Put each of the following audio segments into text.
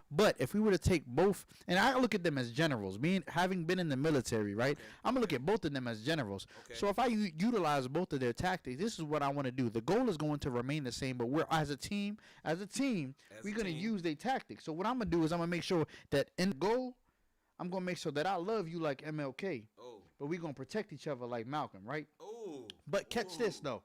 But if we were to take both, and I look at them as generals, being having been in the military, right? Okay. I'm gonna look Okay. at both of them as generals. Okay. So if I utilize both of their tactics, this is what I want to do. The goal is going to remain the same, but we're as a team, As a we're gonna team. use their tactics. So what I'm gonna do is I'm gonna make sure that in the goal, I'm gonna make sure that I love you like MLK, Oh. but we're gonna protect each other like Malcolm, right? Oh. But catch this Oh. though.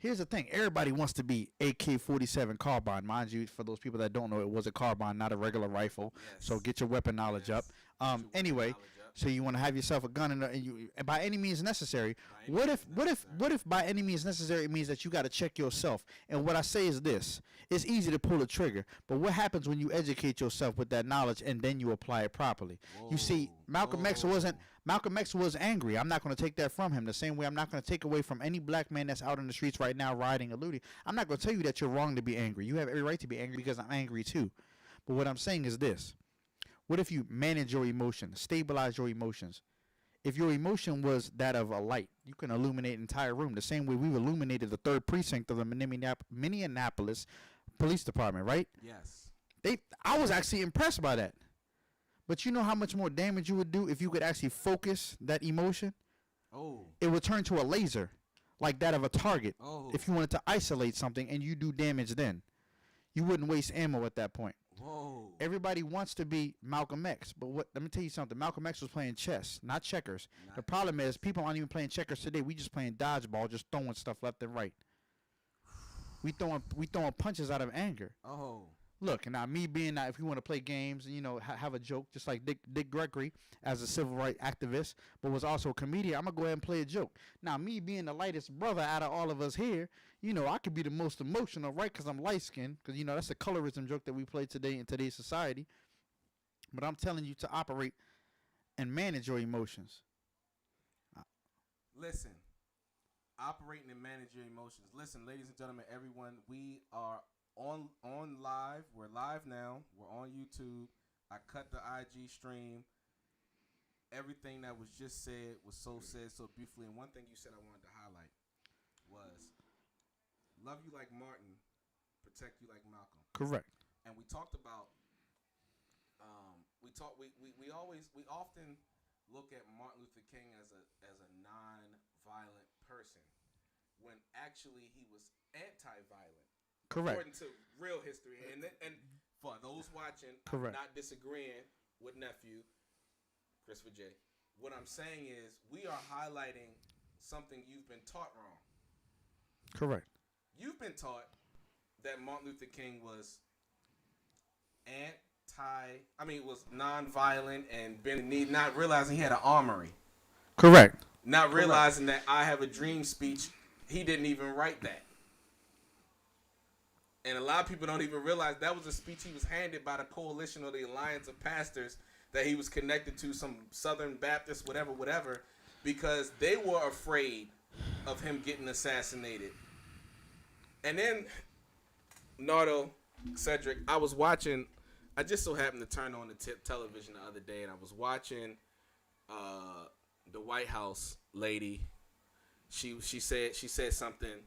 Here's the thing. Everybody wants to be AK-47 carbine. Mind you, for those people that don't know, it was a carbine, not a regular rifle. So Yes. get your weapon knowledge up. Yes. Get your weapon Anyway, knowledge up. so you want to have yourself a gun, and by any means necessary. By any What means if, what if, necessary. what if by any means necessary it means that you got to check yourself? And what I say is this: it's easy to pull a trigger, but what happens when you educate yourself with that knowledge and then you apply it properly? You see, Malcolm X wasn't. Whoa. Malcolm X was angry. I'm not going to take that from him. The same way I'm not going to take away from any black man that's out in the streets right now rioting or looting. I'm not going to tell you that you're wrong to be angry. You have every right to be angry because I'm angry too. But what I'm saying is this. What if you manage your emotions, stabilize your emotions? If your emotion was that of a light, you can illuminate an entire room. The same way we've illuminated the third precinct of the Minneapolis Police Department, right? Yes. I was actually impressed by that. But you know how much more damage you would do if you could actually focus that emotion? Oh. It would turn to a laser, like that of a target. Oh. If you wanted to isolate something and you do damage then, you wouldn't waste ammo at that point. Whoa. Everybody wants to be Malcolm X, but let me tell you something. Malcolm X was playing chess, not checkers. Not The problem is people aren't even playing checkers today. We just playing dodgeball, just throwing stuff left and right. We throwing punches out of anger. Oh. Look, and now me being that if you want to play games and have a joke, just like Dick Gregory as a civil rights activist, but was also a comedian, I'm gonna go ahead and play a joke. Now me being the lightest brother out of all of us here, I could be the most emotional, right? Because I'm light skinned, because that's a colorism joke that we play today in today's society. But I'm telling you to operate and manage your emotions. Listen. Operating and manage your emotions. Listen, ladies and gentlemen, everyone, we are on live. We're live now. We're on YouTube. I cut the IG stream. Everything that was just said was said so beautifully. And one thing you said I wanted to highlight was love you like Martin, protect you like Malcolm. Correct. And we talked about we often look at Martin Luther King as a non-violent person when actually he was anti-violent. Correct. According to real history. And for those watching, Correct. I'm not disagreeing with nephew Christopher J. What I'm saying is we are highlighting something you've been taught wrong. Correct. You've been taught that Martin Luther King was was non-violent and not realizing he had an armory. Correct. Not realizing that I Have a Dream speech, he didn't even write that. And a lot of people don't even realize that was a speech he was handed by the coalition or the alliance of pastors that he was connected to, some Southern Baptist, whatever, because they were afraid of him getting assassinated. And then, Nardo, Cedric, I just so happened to turn on the television the other day, and I was watching the White House lady. She said something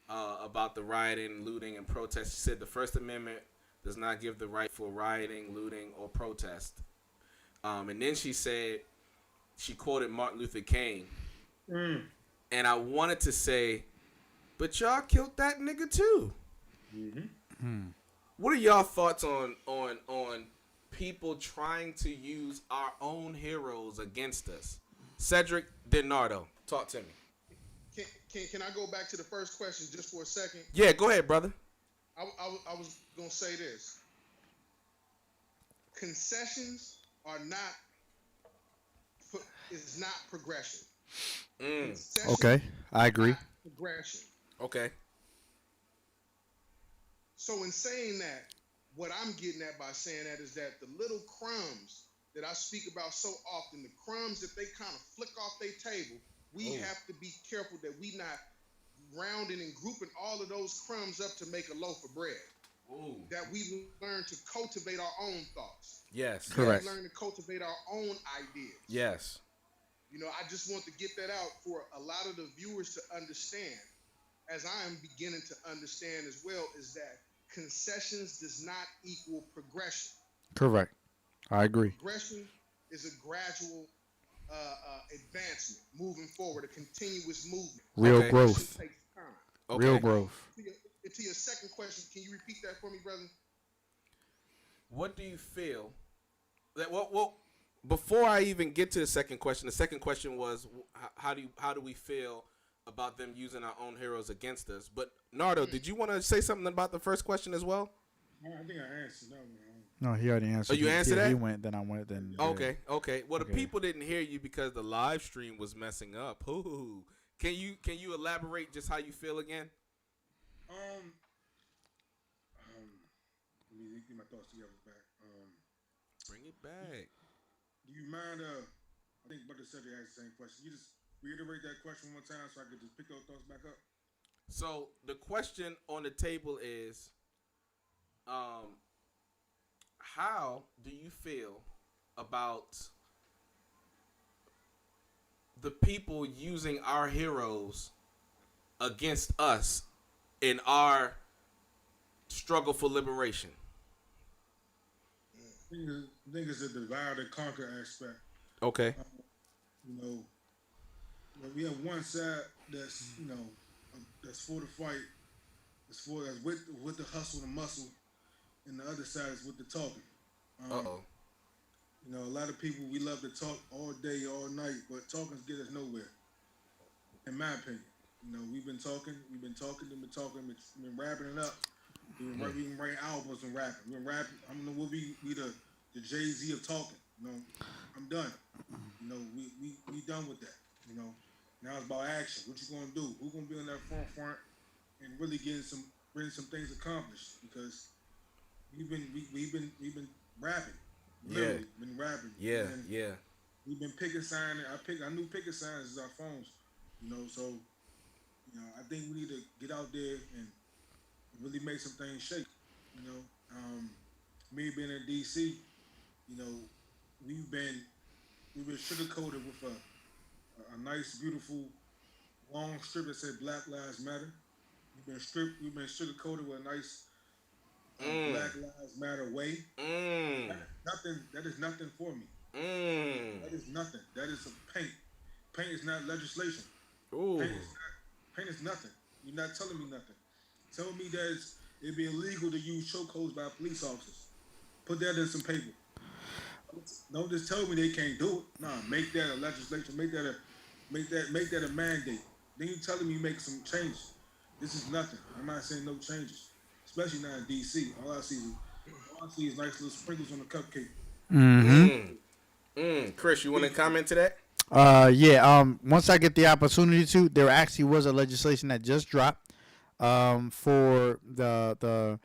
about the rioting, looting, and protest. She said the First Amendment does not give the right for rioting, looting, or protest. And then she quoted Martin Luther King. And I wanted to say, but y'all killed that nigga too. Mm-hmm. What are y'all thoughts on people trying to use our own heroes against us? Cedric Denardo, talk to me. Can I go back to the first question just for a second? Yeah, go ahead, brother. I was going to say this. Concessions is not progression. Okay, I agree. Progression. Okay. So in saying that, what I'm getting at by saying that is that the little crumbs that I speak about so often, the crumbs that they kind of flick off their table, we have to be careful that we not rounding and grouping all of those crumbs up to make a loaf of bread. Ooh. That we learn to cultivate our own thoughts. Yes. Correct. We learn to cultivate our own ideas. Yes. I just want to get that out for a lot of the viewers to understand, as I am beginning to understand as well, is that concessions does not equal progression. Correct. I agree. Progression is a gradual advancement, moving forward, a continuous movement. Real Okay. Progression growth. takes time. Real Okay. growth. To your second question, can you repeat that for me, brother? What do you feel that well before I even get to the second question was how do we feel about them using our own heroes against us? But Nardo, did you want to say something about the first question as well? I think I answered that one. No, he already answered. Oh, you answered He that? went, then I went, then. Okay, okay. Well, the Okay. people didn't hear you because the live stream was messing up. Ooh. Can you elaborate just how you feel again? Um, let me get my thoughts together back. Bring it back. Do you mind? I think Brother Cedric asked the same question. You just reiterate that question one more time so I could just pick those thoughts back up. So the question on the table is, how do you feel about the people using our heroes against us in our struggle for liberation? I think it's a divide and conquer aspect. Okay. You know, when we have one side that's that's for the fight, that's with the hustle and muscle, and the other side is with the talking. You know, a lot of people, we love to talk all day, all night, but talking's get us nowhere. In my opinion, you know, we've been talking, we've been wrapping it up. We've been writing albums and rapping. We've been rapping. I don't know, we'll be the Jay-Z of talking. You know, I'm done. You know, we done with that. You know, now it's about action. What you gonna do? Who gonna be on that front and really getting some things accomplished? Because we've been rapping. Literally, been rapping. Yeah, and yeah. We've been picking signs. I knew picking signs is our phones. You know, so I think we need to get out there and really make some things shake. You know, me being in DC, you know, we've been sugarcoated with a nice, beautiful, long strip that said Black Lives Matter. We've been sugarcoated with a nice Black Lives Matter way. That is nothing for me. That is nothing. That is some paint. Paint is not legislation. Ooh. Paint is nothing. You're not telling me nothing. Tell me that it'd be illegal to use chokeholds by police officers. Put that in some paper. Don't just tell me they can't do it. Nah, make that a legislation. Make that a mandate. Then you telling me make some changes. This is nothing. I'm not saying no changes, especially not in DC. All I see is nice little sprinkles on the cupcake. Chris, you want to comment to that? Yeah. Once I get the opportunity to, there actually was a legislation that just dropped, for the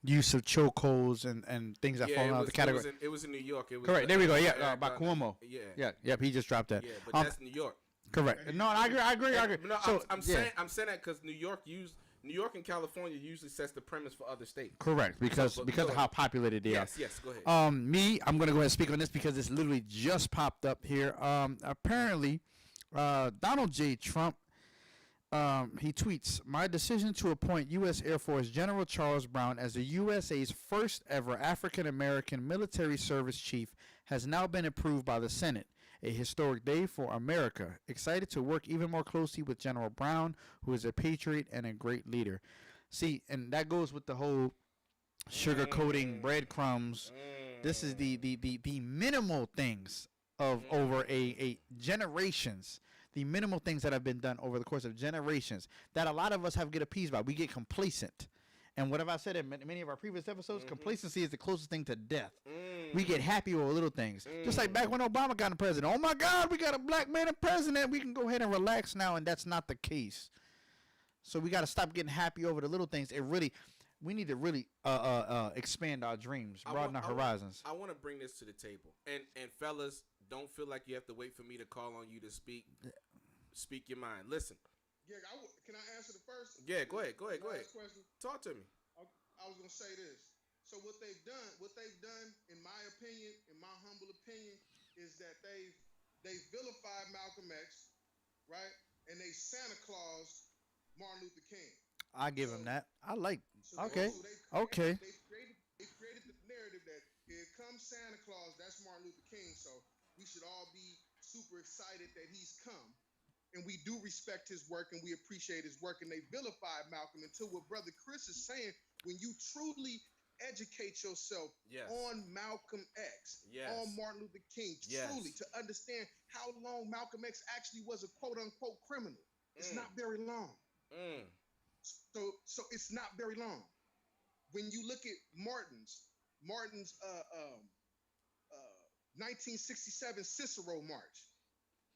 use of chokeholds and things that fall out of the category. It was in New York. It was Correct. There we go. Yeah. By Cuomo. Yeah. Yep. He just dropped that. Yeah, but that's New York. Correct. No, I agree. No, So, I'm saying that because New York and California usually sets the premise for other states. Correct, because of how populated they are. Yes, go ahead. I'm going to go ahead and speak on this because it's literally just popped up here. Apparently, Donald J. Trump, he tweets, "My decision to appoint U.S. Air Force General Charles Brown as the USA's first ever African-American military service chief has now been approved by the Senate. A historic day for America. Excited to work even more closely with General Brown, who is a patriot and a great leader." See, and that goes with the whole sugarcoating breadcrumbs. This is the minimal things of over a generations. The minimal things that have been done over the course of generations that a lot of us have get appeased by. We get complacent. And what have I said in many of our previous episodes? Complacency is the closest thing to death. We get happy over little things. Just like back when Obama got in president. Oh, my God, we got a black man in president. We can go ahead and relax now, and that's not the case. So we got to stop getting happy over the little things. We need to really expand our dreams, broaden our horizons. I want to bring this to the table. And fellas, don't feel like you have to wait for me to call on you to speak. Speak your mind. Listen. Yeah, can I answer the first? Yeah, go ahead. Question? Talk to me. I was gonna say this. So what they've done, in my opinion, in my humble opinion, is that they vilified Malcolm X, right? And they Santa Claus Martin Luther King. I give him that. I like. So Okay. They Okay. created the narrative that here come Martin Luther King, so we should all be super excited that he's come. And we do respect his work and we appreciate his work. And they vilified Malcolm until what Brother Chris is saying, when you truly educate yourself Yes. on Malcolm X, Yes. on Martin Luther King, Yes. truly to understand how long Malcolm X actually was a quote unquote criminal. It's not very long. So it's not very long. When you look at Martin's 1967 Cicero March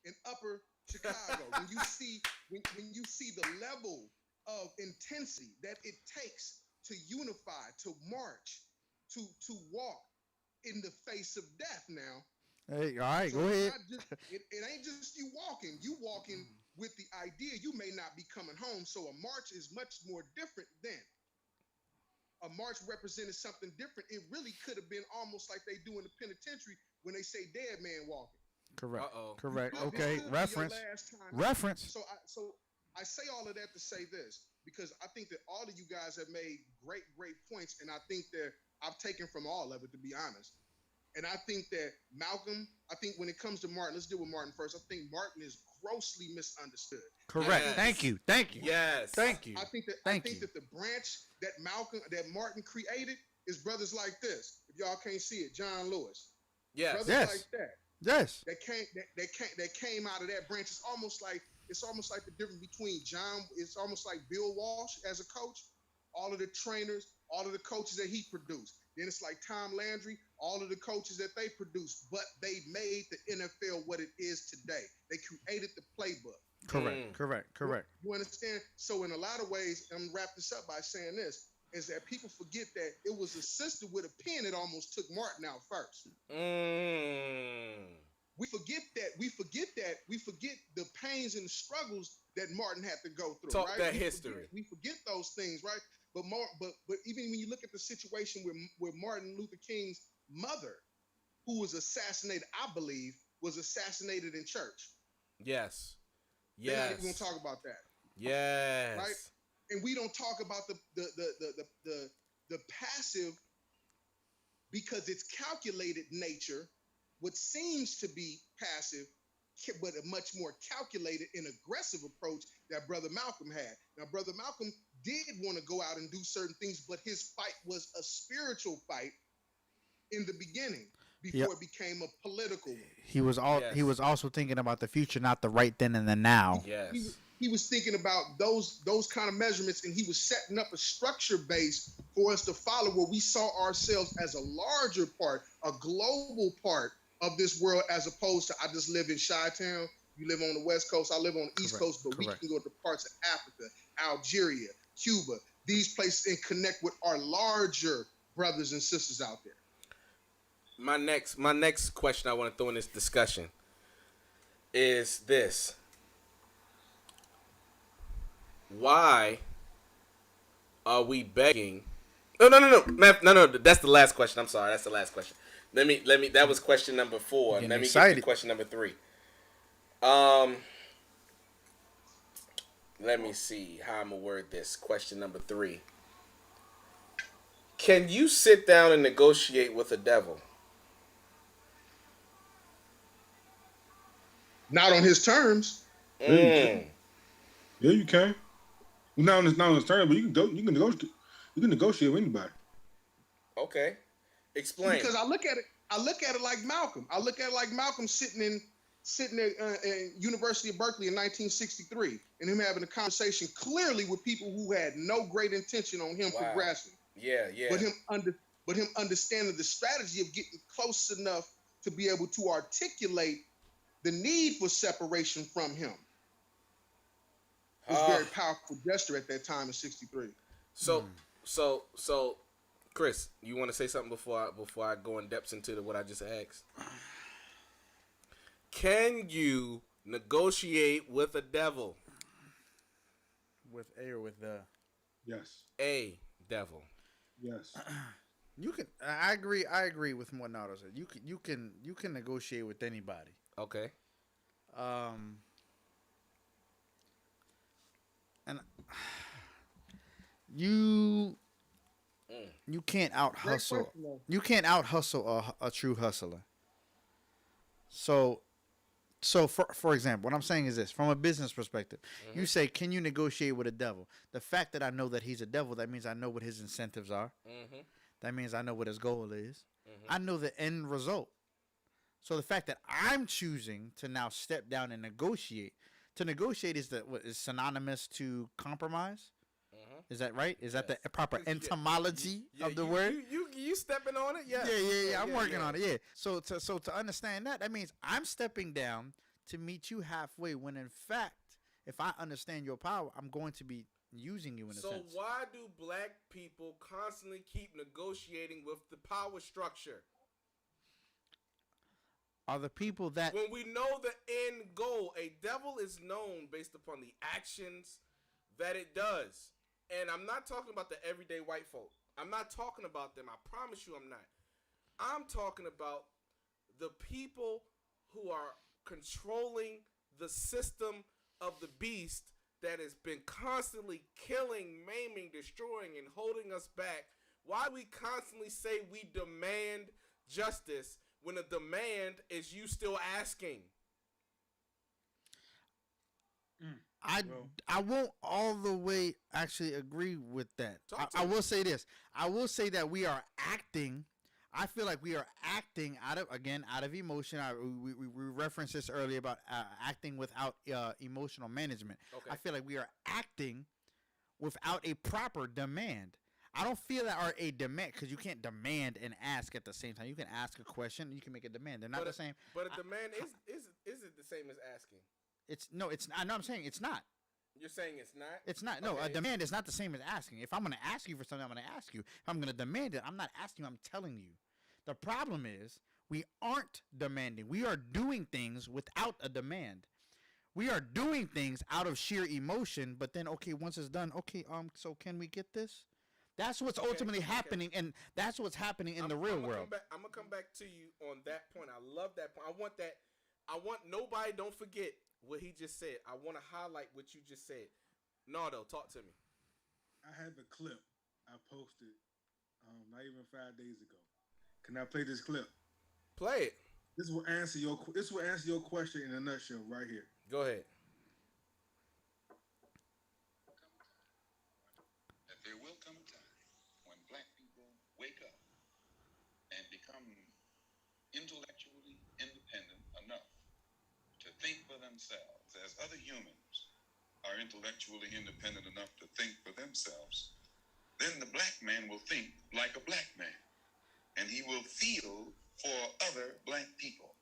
in Upper Chicago, when you see the level of intensity that it takes to unify, to march, to walk in the face of death now. Hey, all right, So go ahead. it ain't just you walking. You walking with the idea you may not be coming home. So a march is much more different than. A march represented something different. It really could have been almost like they do in the penitentiary when they say dead man walking. Correct. Uh-oh. Correct. This Okay. could be your Reference. last time. Reference. So I say all of that to say this because I think that all of you guys have made great points, and I think that I've taken from all of it, to be honest. And I think that Malcolm, I think when it comes to Martin, let's deal with Martin first. I think Martin is grossly misunderstood. Correct. Yes. Thank you. Thank you. Yes. Thank you. I think that the branch that Martin created is brothers like this. If y'all can't see it, John Lewis. Yes. Brothers Yes. like that. Yes. That came out of that branch. It's almost like the difference between John. It's almost like Bill Walsh as a coach. All of the trainers, all of the coaches that he produced. Then it's like Tom Landry, all of the coaches that they produced, but they made the NFL what it is today. They created the playbook. Correct. You understand? So in a lot of ways, I'm gonna wrap this up by saying this, is that people forget that it was a sister with a pen that almost took Martin out first. We forget that. We forget the pains and the struggles that Martin had to go through. Talk right? that history. We forget those things, right? But even when you look at the situation with Martin Luther King's mother, who was assassinated, I believe, was assassinated in church. Yes. They're not Yes. even gonna talk about that. Yes. Right? And we don't talk about the passive, because it's calculated nature, what seems to be passive, but a much more calculated and aggressive approach that Brother Malcolm had. Now, Brother Malcolm did want to go out and do certain things, but his fight was a spiritual fight in the beginning before it became a political one. He was also thinking about the future, not the right then and the now. Yes. He was thinking about those kind of measurements, and he was setting up a structure base for us to follow, where we saw ourselves as a larger part, a global part of this world, as opposed to I just live in Chi-Town, you live on the West Coast, I live on the East Coast, but we can go to parts of Africa, Algeria, Cuba, these places, and connect with our larger brothers and sisters out there. My next question I want to throw in this discussion is this. Why are we begging? No. That's the last question. I'm sorry. That's the last question. Let me. That was question number 4. Let me get to question number 3. Let me see how I'm gonna word this. Question number 3. Can you sit down and negotiate with the devil? Not on his terms. Yeah, you can. Not on his terms, but you can negotiate with anybody. Okay, explain. Because I look at it like Malcolm. I look at it like Malcolm sitting at University of Berkeley in 1963, and him having a conversation clearly with people who had no great intention on him progressing. Yeah. But him understanding the strategy of getting close enough to be able to articulate the need for separation from him was very powerful gesture at that time in '63. So, Chris, you want to say something before I go in depth into what I just asked? Can you negotiate with a devil? With A or with the? Yes. A devil. Yes. You can. I agree. I agree with what Nardo said. You can negotiate with anybody. Okay. And you can't out hustle. You can't out hustle a true hustler. So for example, what I'm saying is this: from a business perspective, you say, can you negotiate with a devil? The fact that I know that he's a devil, that means I know what his incentives are. Mm-hmm. That means I know what his goal is. Mm-hmm. I know the end result. So the fact that I'm choosing to now step down and negotiate, to negotiate is what is synonymous to compromise. Mm-hmm. Is that right? Is that Yes. the proper Yeah. etymology Yeah, of the you, word? you stepping on it? Yeah. Yeah. I'm working on it. Yeah. So to understand that, that means I'm stepping down to meet you halfway. When in fact, if I understand your power, I'm going to be using you in a So sense. why do black people constantly keep negotiating with the power structure Are the people that when we know the end goal? A devil is known based upon the actions that it does. And I'm not talking about the everyday white folk. I'm not talking about them. I promise you I'm not. I'm talking about the people who are controlling the system of the beast that has been constantly killing, maiming, destroying, and holding us back. Why we constantly say we demand justice when a demand is you still asking? I won't all the way actually agree with that. Talk to I me. will say this. I will say that we are acting. I feel like we are acting out of emotion. We referenced this earlier about acting without emotional management. Okay. I feel like we are acting without a proper demand. I don't feel that are a demand, because you can't demand and ask at the same time. You can ask a question, you can make a demand. They're not the same. But a demand is it the same as asking? It's no. It's I know. I'm saying it's not. You're saying it's not? It's not. No, Okay. a demand is not the same as asking. If I'm going to ask you for something, I'm going to ask you. If I'm going to demand it, I'm not asking you. I'm telling you. The problem is we aren't demanding. We are doing things without a demand. We are doing things out of sheer emotion. But then, okay, once it's done, okay, so can we get this? That's what's ultimately happening, and that's what's happening in the real world. I'm gonna come back to you on that point. I love that point. I want nobody. Don't forget what he just said. I want to highlight what you just said. Nardo, talk to me. I have a clip I posted not even 5 days ago. Can I play this clip? Play it. This will answer your question in a nutshell right here. Go ahead. That there will come a time when black people wake up and become intellectually independent enough to think for themselves, as other humans are intellectually independent enough to think for themselves. Then the black man will think like a black man, and he will feel for other black people.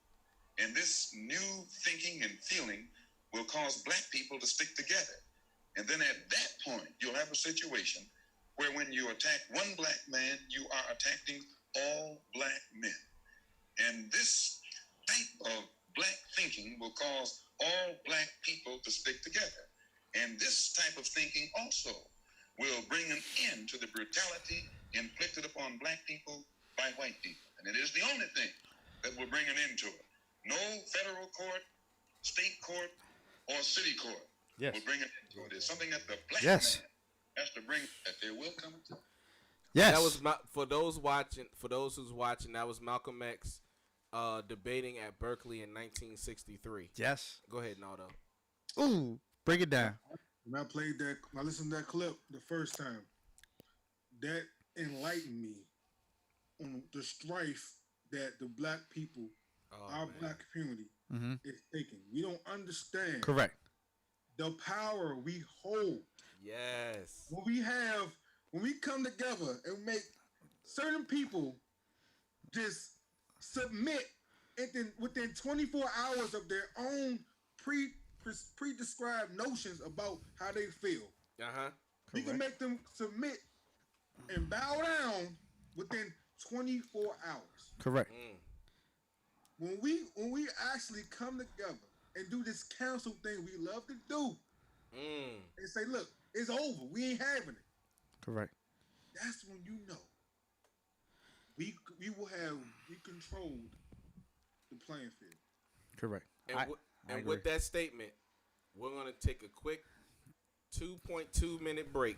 And this new thinking and feeling will cause black people to stick together. And then at that point, you'll have a situation where when you attack one black man, you are attacking all black men. And this type of black thinking will cause all black people to stick together. And this type of thinking also will bring an end to the brutality inflicted upon black people by white people. And it is the only thing that will bring an end to it. No federal court, state court, or city court will bring an end to it. It's something that the black man has to bring, that there will come a time. Yes. That was for those who's watching. That was Malcolm X debating at Berkeley in 1963. Yes. Go ahead, Nardo. Ooh, break it down. When I listened to that clip the first time, that enlightened me on the strife that the black people, black community, is taking. We don't understand. Correct. The power we hold. Yes. When we come together and make certain people just submit within 24 hours of their own pre-described notions about how they feel. We can make them submit and bow down within 24 hours. Correct. When we actually come together and do this council thing we love to do, and say, look, it's over. We ain't having it. Correct. That's when you know we controlled the playing field. Correct. And with that statement, we're gonna take a quick 2.2 minute break.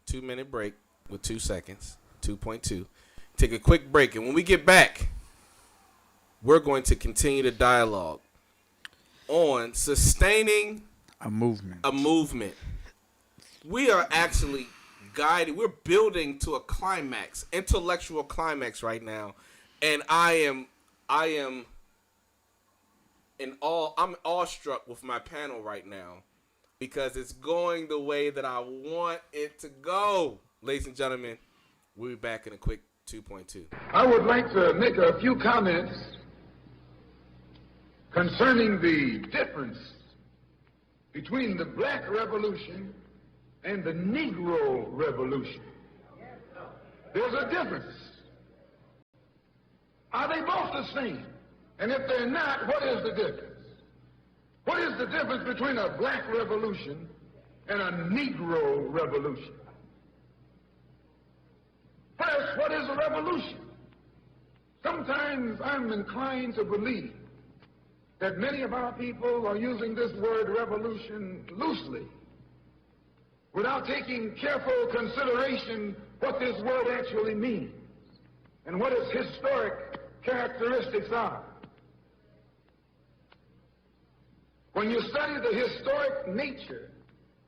2 minute break with 2 seconds. 2.2. Take a quick break, and when we get back, we're going to continue the dialogue on sustaining A movement. a movement. We are actually guided. We're building to a climax, intellectual climax right now, and I'm awestruck with my panel right now because it's going the way that I want it to go. Ladies and gentlemen, we'll be back in a quick 2.2. I would like to make a few comments concerning the difference between the Black Revolution and the Negro Revolution. There's a difference. Are they both the same? And if they're not, what is the difference? What is the difference between a Black Revolution and a Negro Revolution? First, what is a revolution? Sometimes I'm inclined to believe that many of our people are using this word revolution loosely, without taking careful consideration what this word actually means and what its historic characteristics are. When you study the historic nature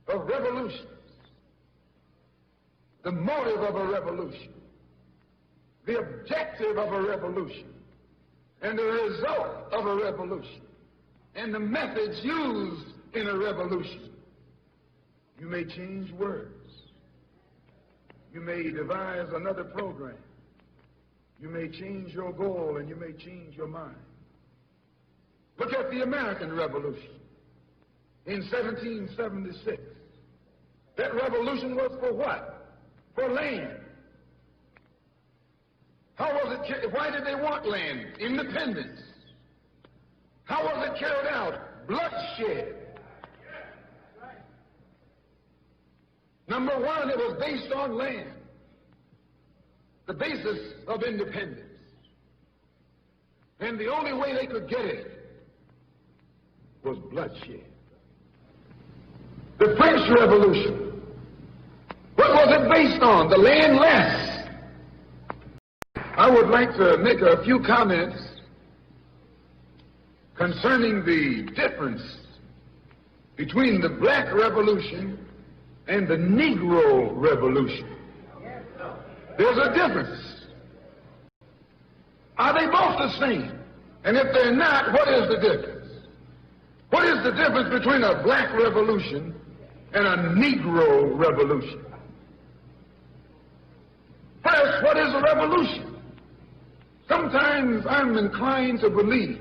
of revolutions, the motive of a revolution, the objective of a revolution, and the result of a revolution, and the methods used in a revolution, you may change words. You may devise another program. You may change your goal and you may change your mind. Look at the American Revolution in 1776. That revolution was for what? For land. How was it? Why did they want land? Independence. How was it carried out? Bloodshed. Number one, it was based on land, the basis of independence. And the only way they could get it was bloodshed. The French Revolution, what was it based on? The land less. I would like to make a few comments concerning the difference between the Black Revolution and the Negro Revolution. There's a difference. Are they both the same? And if they're not, what is the difference? What is the difference between a Black Revolution and a Negro Revolution? First, what is a revolution? Sometimes I'm inclined to believe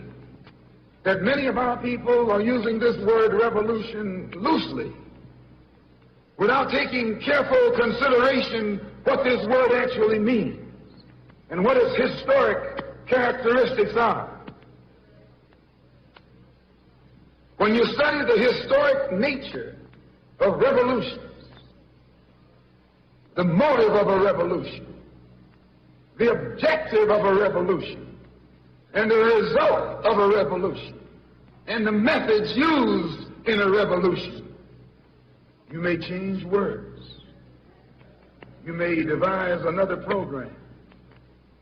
that many of our people are using this word revolution loosely, without taking careful consideration what this word actually means and what its historic characteristics are. When you study the historic nature of revolutions, the motive of a revolution, the objective of a revolution, and the result of a revolution, and the methods used in a revolution, you may change words. You may devise another program.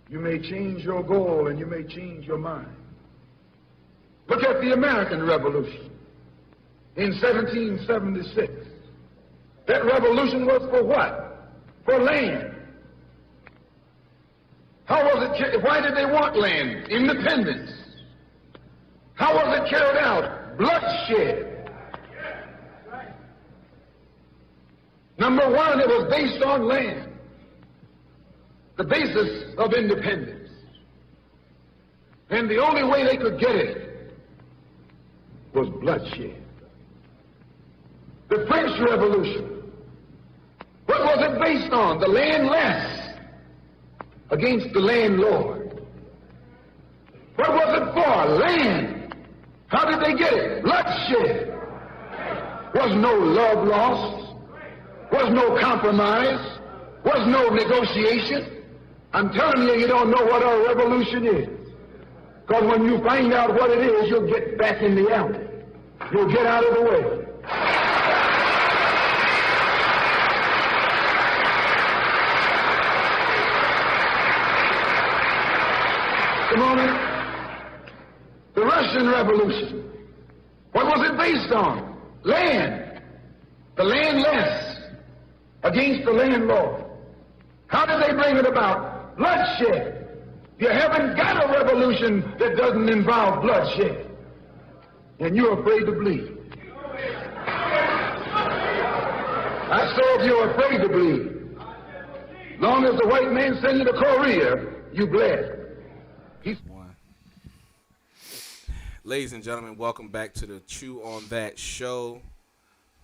You may change your goal and you may change your mind. Look at the American Revolution in 1776. That revolution was for what? For land. How was it? Why did they want land? Independence. How was it carried out? Bloodshed. Number one, it was based on land, the basis of independence. And the only way they could get it was bloodshed. The French Revolution, what was it based on? The land less against the landlord. What was it for? Land. How did they get it? Bloodshed. Was no love lost. Was no compromise. Was no negotiation. I'm telling you, you don't know what a revolution is. Because when you find out what it is, you'll get back in the alley. You'll get out of the way. Just a moment. The Russian Revolution. What was it based on? Land. The landless against the landlord. How did they bring it about? Bloodshed. You haven't got a revolution that doesn't involve bloodshed. And you're afraid to bleed. I saw if you're afraid to bleed. Long as the white man send you to Korea, you bled. Ladies and gentlemen, welcome back to the Choo on That show.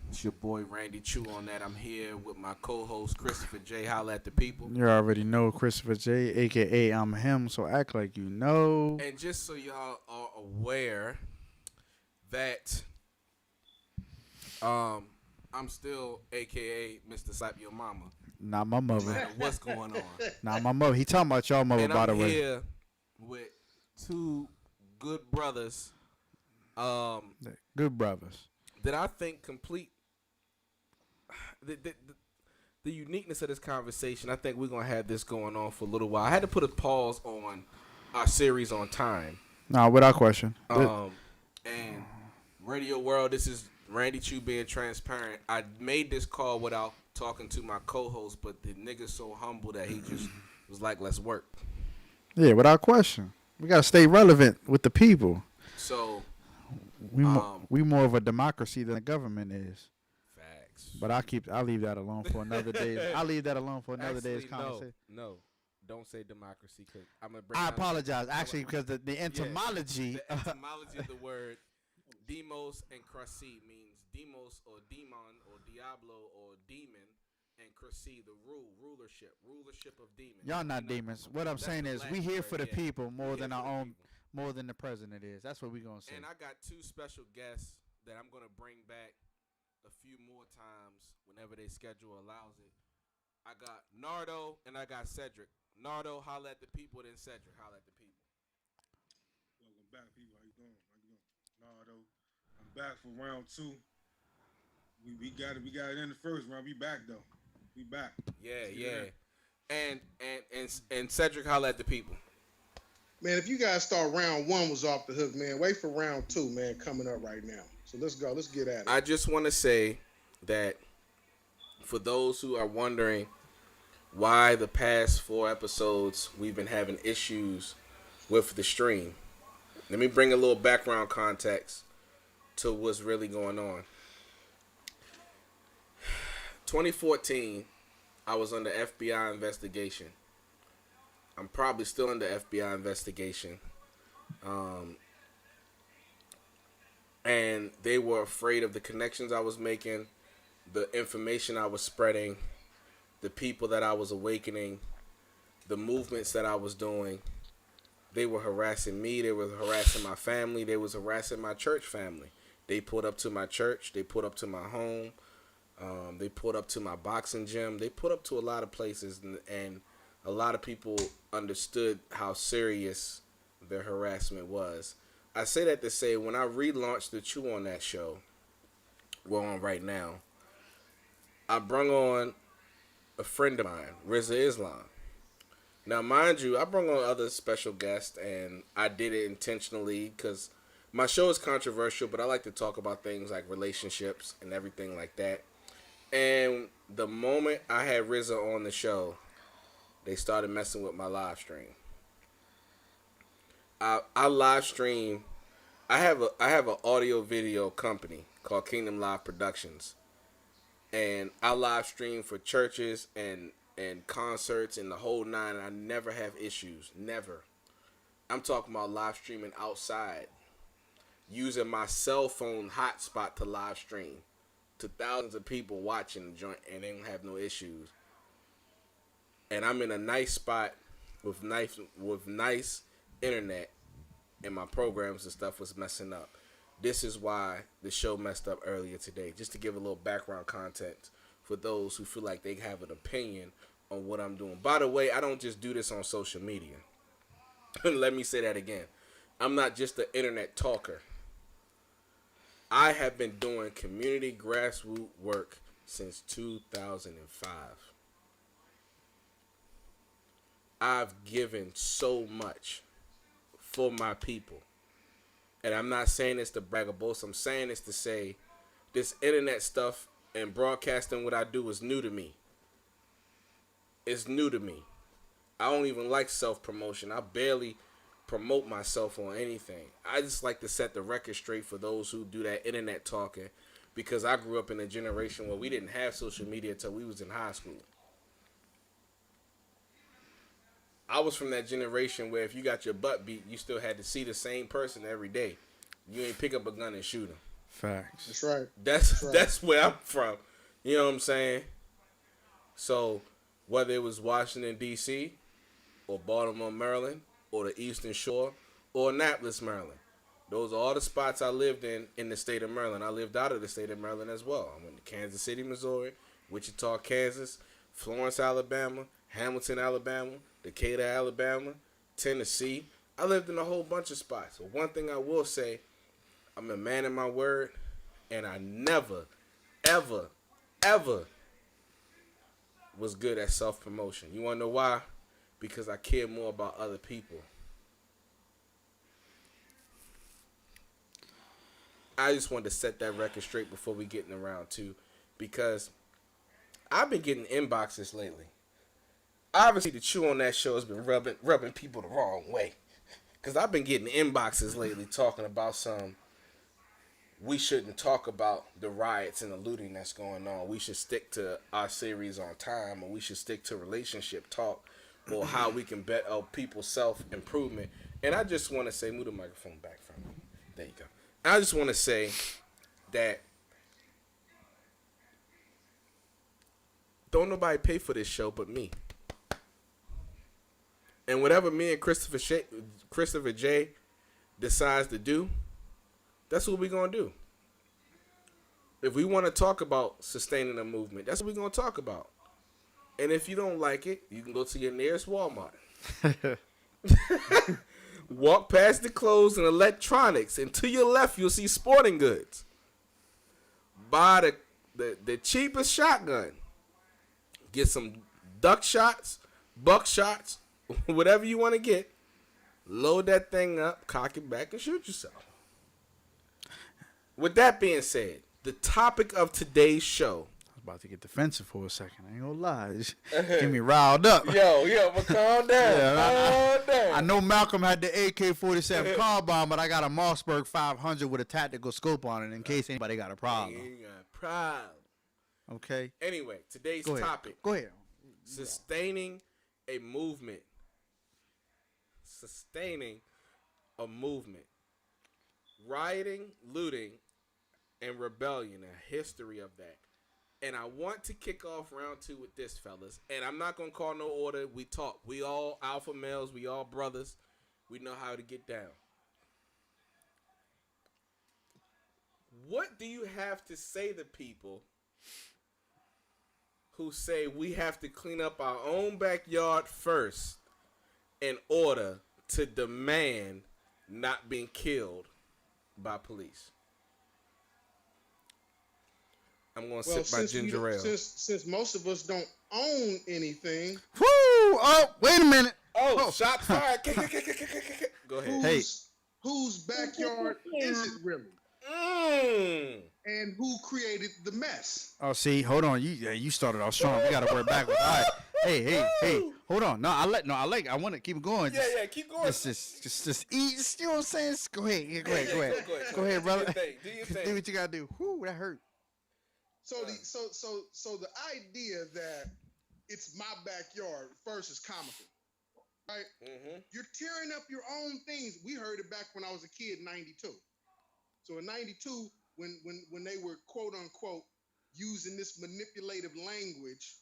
It's your boy Randy Choo on That. I'm here with my co-host Christopher J. Holla at the people. You already know Christopher J, a.k.a. I'm him, so act like you know. And just so y'all are aware that I'm still a.k.a. Mr. Slap Your Mama. Not my No mother. matter what's going on. Not my mother. He talking about y'all mother, And by the I'm way. here with two good brothers Good brothers. that I think complete the uniqueness of this conversation. I think we're going to have this going on for a little while. I had to put a pause on our series on time. Nah, without question. And Radio World, this is Randy Choo being transparent. I made this call without talking to my co-host, but the nigga's so humble that he just was like, let's work. Yeah, without question. We got to stay relevant with the people. So, We more of a democracy than the government is. facts. But I'll leave that alone for another day. I'll leave that alone for another day's conversation. No, don't say democracy because I'm gonna bring. I down- apologize, actually, because the etymology. The etymology of the word demos and krasi means demos or demon or diablo or demon, and krasi the rulership of demons. Y'all not demons. What I'm That's saying the is, we Latin here word, for the yeah. people more We than here our for the own, people. more than the president is. That's what we gonna say. And I got two special guests that I'm gonna bring back a few more times whenever they schedule allows it. I got Nardo and I got Cedric. Nardo, holla at the people, then Cedric, holla at the people. Welcome back, people. How you doing? Nardo. I'm back for round two. We got it in the first round. We back though. We back. Yeah. And Cedric, holla at the people. Man, if you guys thought round one was off the hook, man, wait for round two, man, coming up right now. So let's go. Let's get at it. I just want to say that for those who are wondering why the past 4 episodes we've been having issues with the stream, let me bring a little background context to what's really going on. 2014, I was under FBI investigation. I'm probably still under FBI investigation. And they were afraid of the connections I was making, the information I was spreading, the people that I was awakening, the movements that I was doing. They were harassing me. They were harassing my family. They was harassing my church family. They pulled up to my church. They pulled up to my home. They pulled up to my boxing gym. They put up to a lot of places, and a lot of people understood how serious their harassment was. I say that to say, when I relaunched the Choo on That show, we're on right now, I brung on a friend of mine, Rizza Islam. Now, mind you, I brung on other special guests, and I did it intentionally because my show is controversial, but I like to talk about things like relationships and everything like that. And the moment I had Rizza on the show, they started messing with my live stream. I live stream. I have an audio video company called Kingdom Live Productions, and I live stream for churches and concerts and the whole nine. And I never have issues. Never. I'm talking about live streaming outside, using my cell phone hotspot to live stream to thousands of people watching the joint, and they don't have no issues. And I'm in a nice spot with nice internet, and my programs and stuff was messing up. This is why the show messed up earlier today. Just to give a little background content for those who feel like they have an opinion on what I'm doing. By the way, I don't just do this on social media. Let me say that again. I'm not just an internet talker. I have been doing community grassroots work since 2005. I've given so much for my people. And I'm not saying this to brag or boast. I'm saying this to say this internet stuff and broadcasting what I do is new to me. It's new to me. I don't even like self-promotion. I barely promote myself on anything. I just like to set the record straight for those who do that internet talking, because I grew up in a generation where we didn't have social media until we was in high school. I was from that generation where if you got your butt beat, you still had to see the same person every day. You ain't pick up a gun and shoot him. Facts. That's right. That's where I'm from. You know what I'm saying? So whether it was Washington, D.C., or Baltimore, Maryland, or the Eastern Shore, or Annapolis, Maryland, those are all the spots I lived in the state of Maryland. I lived out of the state of Maryland as well. I went to Kansas City, Missouri, Wichita, Kansas, Florence, Alabama, Hamilton, Alabama, Decatur, Alabama, Tennessee. I lived in a whole bunch of spots. But one thing I will say, I'm a man of my word, and I never, ever, ever was good at self-promotion. You want to know why? Because I care more about other people. I just wanted to set that record straight before we get in round two, because I've been getting inboxes lately. Obviously, the Choo on that show has been rubbing people the wrong way, because I've been getting inboxes lately talking about we shouldn't talk about the riots and the looting that's going on. We should stick to our series on time, or we should stick to relationship talk, or how we can better people's self-improvement. And I just want to say, move the microphone back from me. There you go. I just want to say that don't nobody pay for this show but me. And whatever me and Christopher J decides to do, that's what we're going to do. If we want to talk about sustaining a movement, that's what we're going to talk about. And if you don't like it, you can go to your nearest Walmart. Walk past the clothes and electronics, and to your left, you'll see sporting goods. Buy the cheapest shotgun. Get some duck shots, buck shots, whatever you want to get. Load that thing up, cock it back, and shoot yourself. With that being said, the topic of today's show. I was about to get defensive for a second. I ain't gonna lie. Just get me riled up. Yo, but calm down. Calm down. I know Malcolm had the AK-47 carbine, but I got a Mossberg 500 with a tactical scope on it in case anybody got a problem. You got a problem. Okay. Anyway, today's topic. Go ahead. Sustaining a movement. Sustaining a movement. Rioting, looting, and rebellion, a history of that. And I want to kick off round two with this, fellas. And I'm not going to call no order. We talk. We all alpha males. We all brothers. We know how to get down. What do you have to say to people who say we have to clean up our own backyard first in order to demand not being killed by police? I'm going to sip my ginger ale. Since most of us don't own anything. Woo! Oh, wait a minute. Oh, shot fired. Go ahead. Whose backyard is it really? And who created the mess? Oh, see, hold on. You started off strong. We got to work backwards. All right. Hey. Hold on. I want to keep going. Yeah, keep going. Just eat. You know what I'm saying? Go ahead. Go ahead, brother. Do your thing. Do what you got to do. Whoo, that hurt. So the idea that it's my backyard first is comical, right? Mm-hmm. You're tearing up your own things. We heard it back when I was a kid in '92. So in '92, when they were quote unquote using this manipulative language,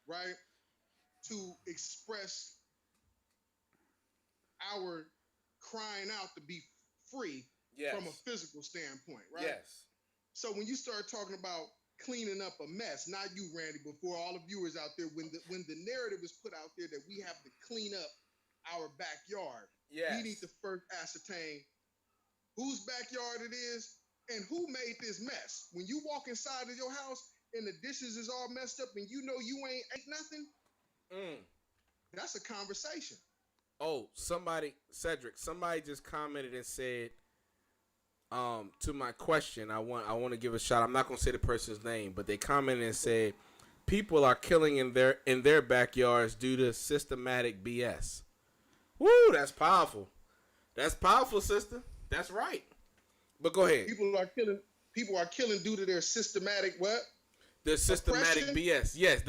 right, to express our crying out to be free from a physical standpoint, right? Yes. So when you start talking about cleaning up a mess, not you, Randy, but for all the viewers out there, when the narrative is put out there that we have to clean up our backyard, we need to first ascertain whose backyard it is and who made this mess. When you walk inside of your house and the dishes is all messed up and you know you ain't ate nothing, that's a conversation. Oh, Cedric, somebody just commented and said, To my question, I want to give a shout. I'm not gonna say the person's name, but they commented and said people are killing in their backyards due to systematic BS. Woo, that's powerful. That's powerful, sister. That's right. But go ahead. People are killing due to their systematic what? The systematic Oppression? BS. Yes,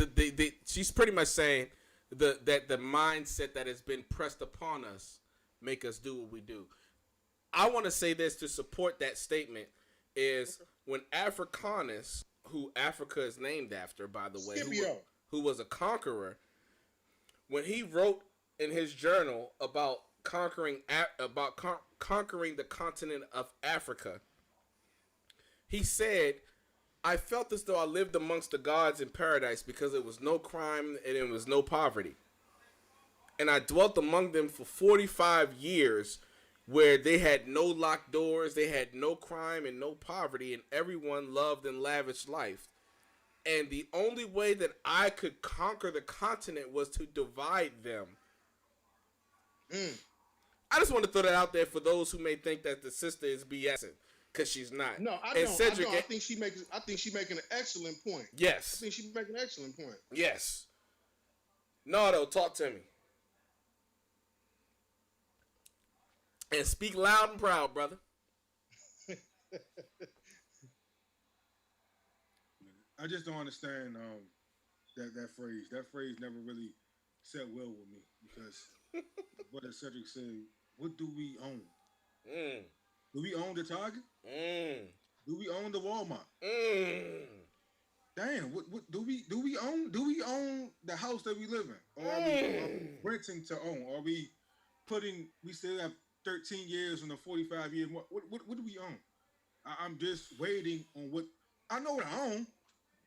she's pretty much saying that the mindset that has been pressed upon us make us do what we do. I want to say this to support that statement is when Africanus, who Africa is named after, by the way, who was a conqueror, when he wrote in his journal about conquering the continent of Africa, he said, I felt as though I lived amongst the gods in paradise because it was no crime and it was no poverty. And I dwelt among them for 45 years where they had no locked doors, they had no crime and no poverty, and everyone loved and lavished life. And the only way that I could conquer the continent was to divide them. I just want to throw that out there for those who may think that the sister is BSing. Because she's not. No, I and don't. Cedric, I think she making an excellent point. Yes. I think she's making an excellent point. Yes. Nardo, talk to me. And speak loud and proud, brother. I just don't understand that phrase. That phrase never really sat well with me because what Cedric said, what do we own? Do we own the Target? Do we own the Walmart? Damn, what do we own? Do we own the house that we live in? Or are we renting to own? Or are we still have 13 years and a 45 years? What do we own? I'm just waiting on what I know what I own.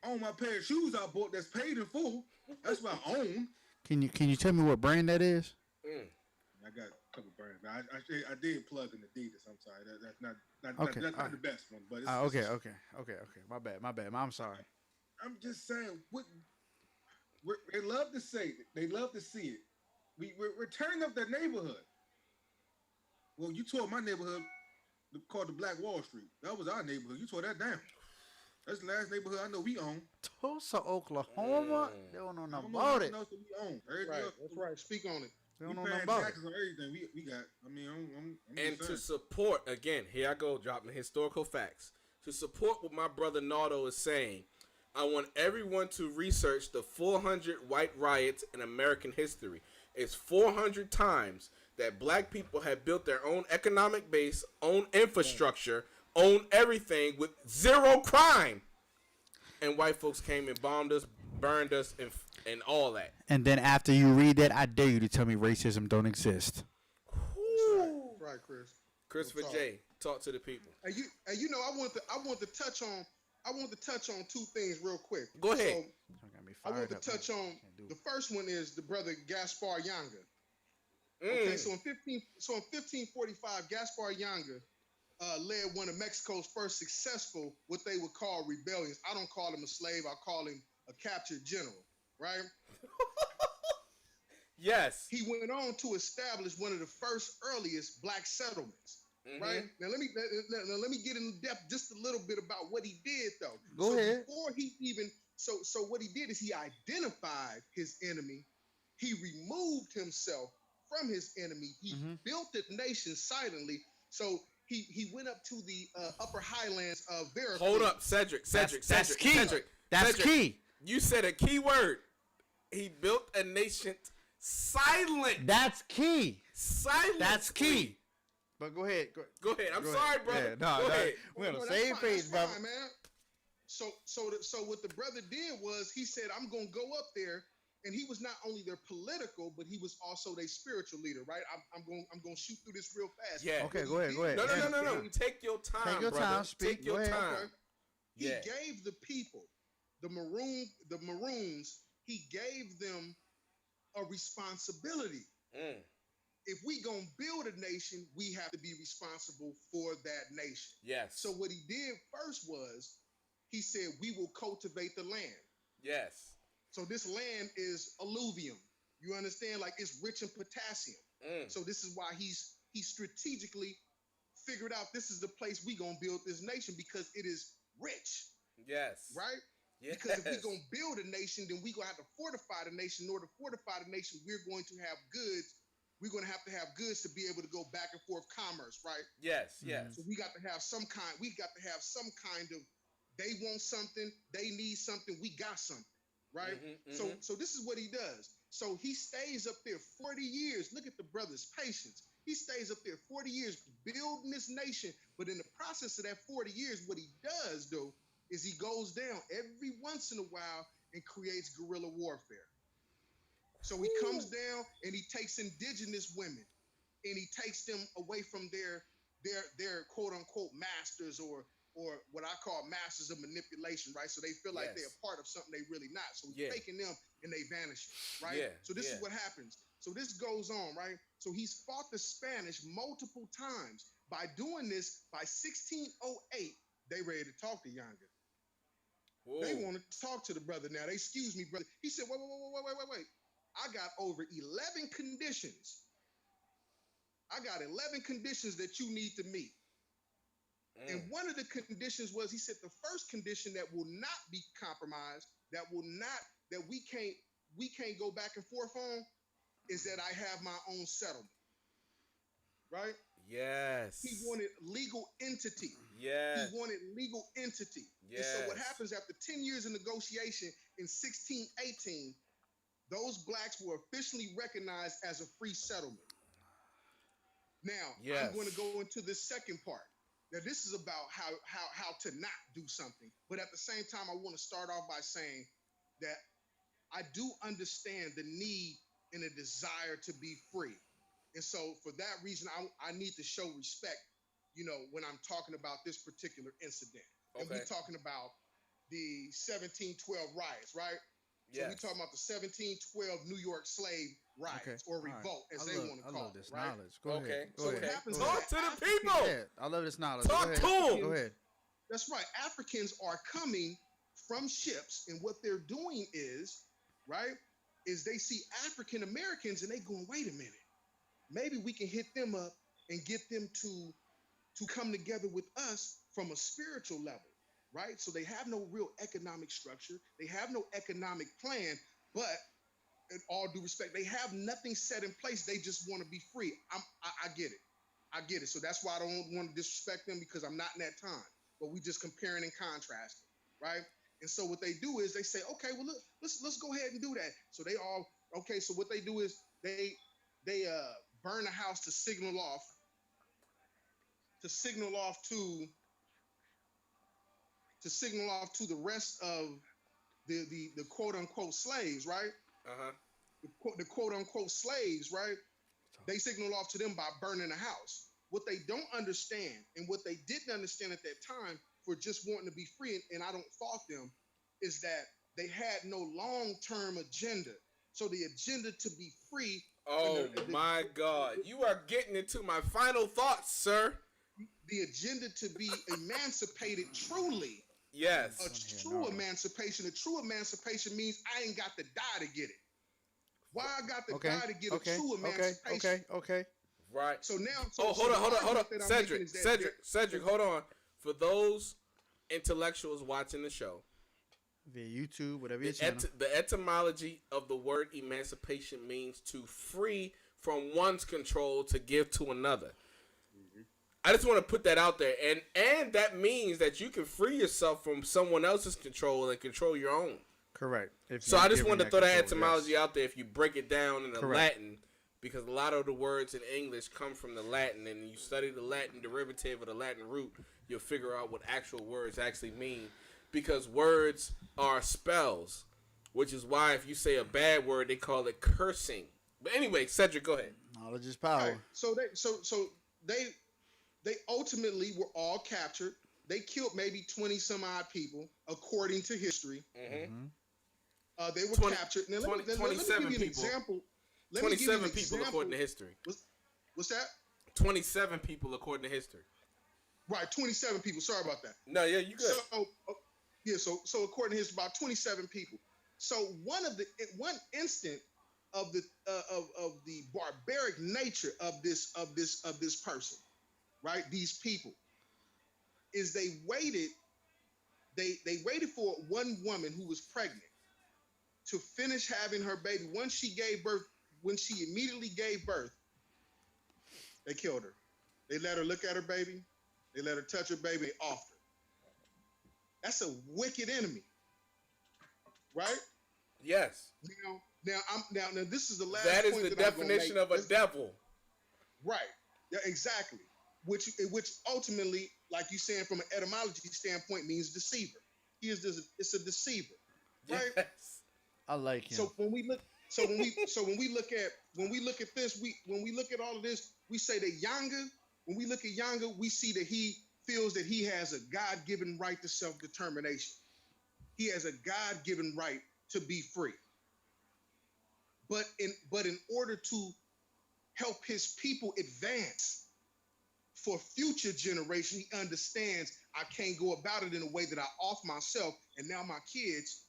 I own my pair of shoes I bought that's paid in full. That's what I own. Can you tell me what brand that is? I got a couple brands. I did plug in Adidas. I'm sorry. That's not the best one. But it's, okay. My bad. I'm sorry. I'm just saying they love to say it. They love to see it. We're turning up the neighborhood. Well, you tore my neighborhood called the Black Wall Street. That was our neighborhood. You tore that down. That's the last neighborhood I know we own. Tulsa, Oklahoma. They don't know nothing about it. That's right. Speak on it. They don't know nothing about it. On everything we got. I mean, I'm and to support, again, here I go, dropping historical facts. To support what my brother Nardo is saying, I want everyone to research the 400 white riots in American history. It's 400 times that black people have built their own economic base, own infrastructure, own everything with zero crime. And white folks came and bombed us, burned us, and all that. And then after you read that, I dare you to tell me racism don't exist. That's right, Chris. Christopher J, talk to the people. And you know, I want to touch on two things real quick. Go ahead. So, I want to touch on the first one is the brother Gaspar Yanga. Okay, so in 1545, Gaspar Yanga led one of Mexico's first successful, what they would call rebellions. I don't call him a slave. I call him a captured general, right? Yes. He went on to establish one of the first earliest black settlements, right? Now let me get in depth just a little bit about what he did, though. Go ahead. Before he even so what he did is he identified his enemy. He removed himself from his enemy. He built the nation silently. So he went up to the upper highlands of Veracruz. Hold up, Cedric. That's key. Cedric, That's key. You said a key word. He built a nation silent. That's key. Silent. That's key. But go ahead. Go ahead. I'm sorry, brother. Yeah, go ahead. We're on the same page, brother. Fine, man. So what the brother did was he said, I'm gonna go up there. And he was not only their political, but he was also their spiritual leader, right? I'm going to shoot through this real fast. Yeah. Okay, go ahead. No. Take your time, Take your brother. time. Speak. Take your time. Okay. He gave the people, the Maroons, he gave them a responsibility. If we gonna build a nation, we have to be responsible for that nation. Yes. So what he did first was he said, we will cultivate the land. Yes. So this land is alluvium. You understand? Like it's rich in potassium. So this is why he strategically figured out this is the place we gonna build this nation because it is rich, Yes. right? Yes. Because if we're gonna build a nation, then we're gonna have to fortify the nation. In order to fortify the nation, we're going to have goods. We're gonna have to have goods to be able to go back and forth commerce, right? Yes. Yes. So we got to have some kind. We got to have some kind of. They want something. They need something. We got something, right? So this is what he does. So he stays up there 40 years. Look at the brother's patience. He stays up there 40 years building this nation. But in the process of that 40 years, what he does though is he goes down every once in a while and creates guerrilla warfare. So he comes down and he takes indigenous women and he takes them away from their quote unquote masters or what I call masters of manipulation, right? So they feel like they're a part of something they really not. So he's taking them and they vanish, right? Yeah. So this is what happens. So this goes on, right? So he's fought the Spanish multiple times. By doing this, by 1608, they ready to talk to Yanga. They want to talk to the brother now. They, excuse me, brother. He said, wait. I got over 11 conditions. I got 11 conditions that you need to meet. And one of the conditions was, he said, the first condition that will not be compromised, that we can't go back and forth on, is that I have my own settlement. Right? Yes. He wanted legal entity. Yes. He wanted legal entity. Yes. And so what happens after 10 years of negotiation in 1618, those blacks were officially recognized as a free settlement. Now, I'm going to go into the second part. Now, this is about how to not do something. But at the same time, I want to start off by saying that I do understand the need and a desire to be free. And so for that reason, I need to show respect, when I'm talking about this particular incident. And we're talking about the 1712 riots, right? So we're talking about the 1712 New York slave riots or revolt, as they want to call it. I love this knowledge. Go ahead. So what happens? Talk to the people. Yeah, I love this knowledge. Talk to them. Go ahead. That's right. Africans are coming from ships, and what they're doing is, right, is they see African Americans and they going, wait a minute, maybe we can hit them up and get them to come together with us from a spiritual level. Right? So they have no real economic structure. They have no economic plan, but in all due respect, they have nothing set in place. They just want to be free. I get it. I get it. So that's why I don't want to disrespect them, because I'm not in that time. But we just comparing and contrasting, right? And so what they do is they say, okay, well, look, let's go ahead and do that. So they all, okay, so what they do is they burn a house to signal off to the rest of the quote unquote slaves, right? The quote unquote slaves, right? They signal off to them by burning a house. What they don't understand, and what they didn't understand at that time for just wanting to be free, and I don't fault them, is that they had no long-term agenda. So the agenda to be free. Oh my God. You are getting into my final thoughts, sir. The agenda to be emancipated truly. Yes. A true emancipation. A true emancipation means I ain't got to die to get it. Why I got to die to get a true emancipation? Okay. Right. So now. Hold on. Cedric, hold on. For those intellectuals watching the show, via YouTube, whatever your channel. The etymology of the word emancipation means to free from one's control to give to another. I just want to put that out there, and that means that you can free yourself from someone else's control and control your own. Correct. So I just wanted to throw that etymology out there. If you break it down in the Latin, because a lot of the words in English come from the Latin, and you study the Latin derivative of the Latin root, you'll figure out what actual words actually mean. Because words are spells, which is why if you say a bad word, they call it cursing. But anyway, Cedric, go ahead. Knowledge is power. Right. So they ultimately were all captured. They killed maybe 20 some odd people, according to history. They were captured. Now, let me give you an example. 27 people according to history. What's that? 27 people according to history. Right, 27 people. Sorry about that. No, yeah, you good. So according to history, about 27 people. So one instant of the barbaric nature of this person, right? These people is they waited for one woman who was pregnant to finish having her baby. Once she gave birth, when she immediately gave birth, they killed her. They let her look at her baby. They let her touch her baby. They offed her. That's a wicked enemy, right? Yes. Now, this is the last. That is point the that I'm gonna definition make. of a devil. Right. Yeah, exactly. Which ultimately, like you saying from an etymology standpoint, means deceiver. It's a deceiver, right? Yes. I like him. So when we look at this, when we look at all of this, we say that Yanga. When we look at Yanga, we see that he feels that he has a God-given right to self-determination. He has a God-given right to be free. But in order to help his people advance for future generation, he understands I can't go about it in a way that I off myself, and now my kids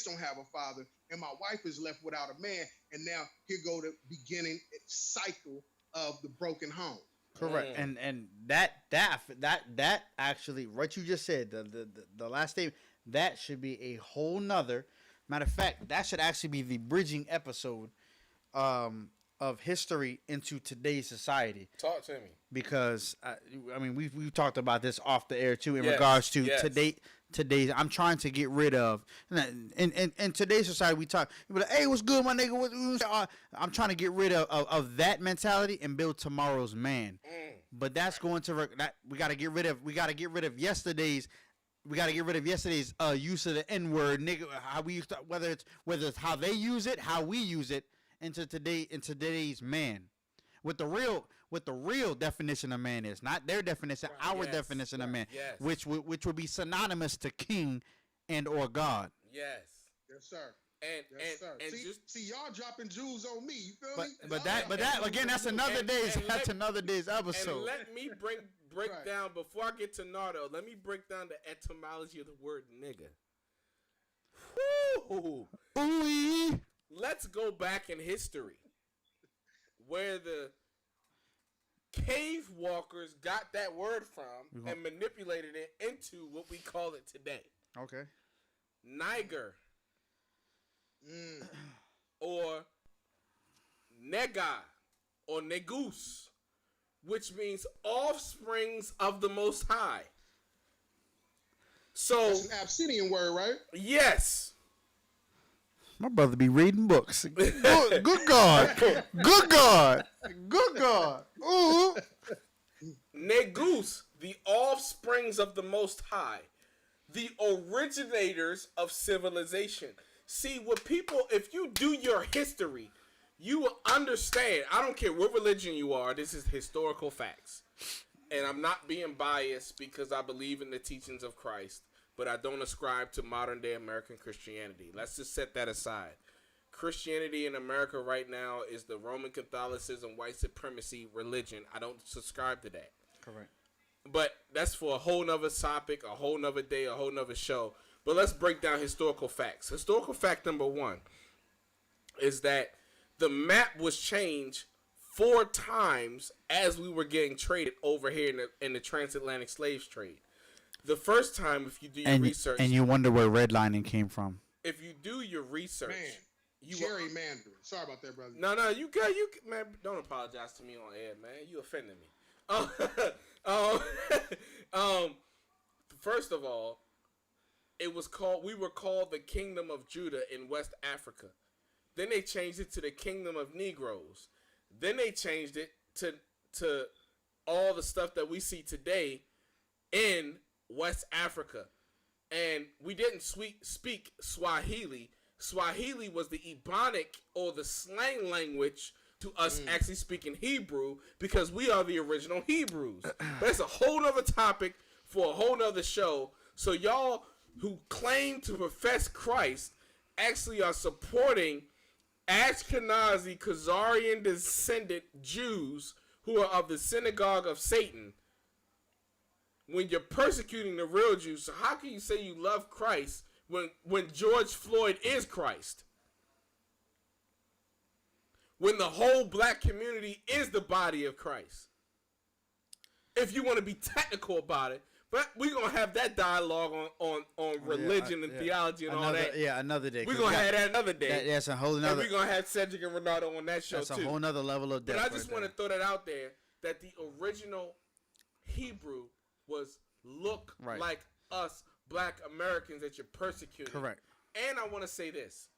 don't have a father, and my wife is left without a man, and now here go the beginning cycle of the broken home. Correct. And that actually, what you just said, the last statement, that should be a whole nother. Matter of fact, that should actually be the bridging episode of history into today's society. Talk to me. Because I mean, we've talked about this off the air too in Yes, regards to yes. today's. I'm trying to get rid of in today's society. We talk. People like, hey, what's good, my nigga? I'm trying to get rid of that mentality and build tomorrow's man. But that's going to we got to get rid of. We got to get rid of yesterday's. We got to get rid of yesterday's use of the N-word, nigga. How we used to, whether it's how they use it, how we use it into today's man. With the real definition of man is not their definition, our definition of man, which would be synonymous to king and or God. Yes. Yes, sir. And sir. just see y'all dropping Jews on me. You feel me? But that again, that's another day's episode. And let me break Right. down before I get to Nardo. Let me break down the etymology of the word nigga. Woo! Ooh. Let's go back in history where the cave walkers got that word from and manipulated it into what we call it today. Okay. Niger. Or nega or negus, which means offsprings of the Most High. So That's an Abyssinian word, right? yes. My brother be reading books. Good God. Good God. Good God. Ooh. Negus, the offsprings of the Most High, the originators of civilization. See, what people, if you do your history, you will understand. I don't care what religion you are, this is historical facts. And I'm not being biased because I believe in the teachings of Christ, but I don't ascribe to modern day American Christianity. Let's just set that aside. Christianity in America right now is the Roman Catholicism, white supremacy religion. I don't subscribe to that. Correct. But that's for a whole nother topic, a whole nother day, a whole nother show. But let's break down historical facts. Historical fact number one is that the map was changed 4 times as we were getting traded over here in the transatlantic slave trade. The first time, if you do your research, and you wonder where redlining came from. If you do your research, man, gerrymandering. Sorry about that, brother. No, you man. Don't apologize to me on air, man. You offended me. First of all, we were called the Kingdom of Judah in West Africa. Then they changed it to the Kingdom of Negroes. Then they changed it to all the stuff that we see today in West Africa. And we didn't speak Swahili. Swahili was the Ebonic or the slang language to us actually speaking Hebrew because we are the original Hebrews. But that's a whole nother topic for a whole nother show. So y'all who claim to profess Christ actually are supporting Ashkenazi Khazarian descendant Jews who are of the synagogue of Satan when you're persecuting the real Jews. So how can you say you love Christ when George Floyd is Christ? When the whole black community is the body of Christ? if you want to be technical about it. But we're going to have that dialogue on religion and theology and all that. Yeah, another day. We're going to have that another day. That's a whole nother. And we're going to have Cedric and Ronaldo on that show, that's too. That's a whole nother level of depth. But I just want to throw that out there, that the original Hebrew was look like us black Americans that you're persecuting. Correct. And I want to say this.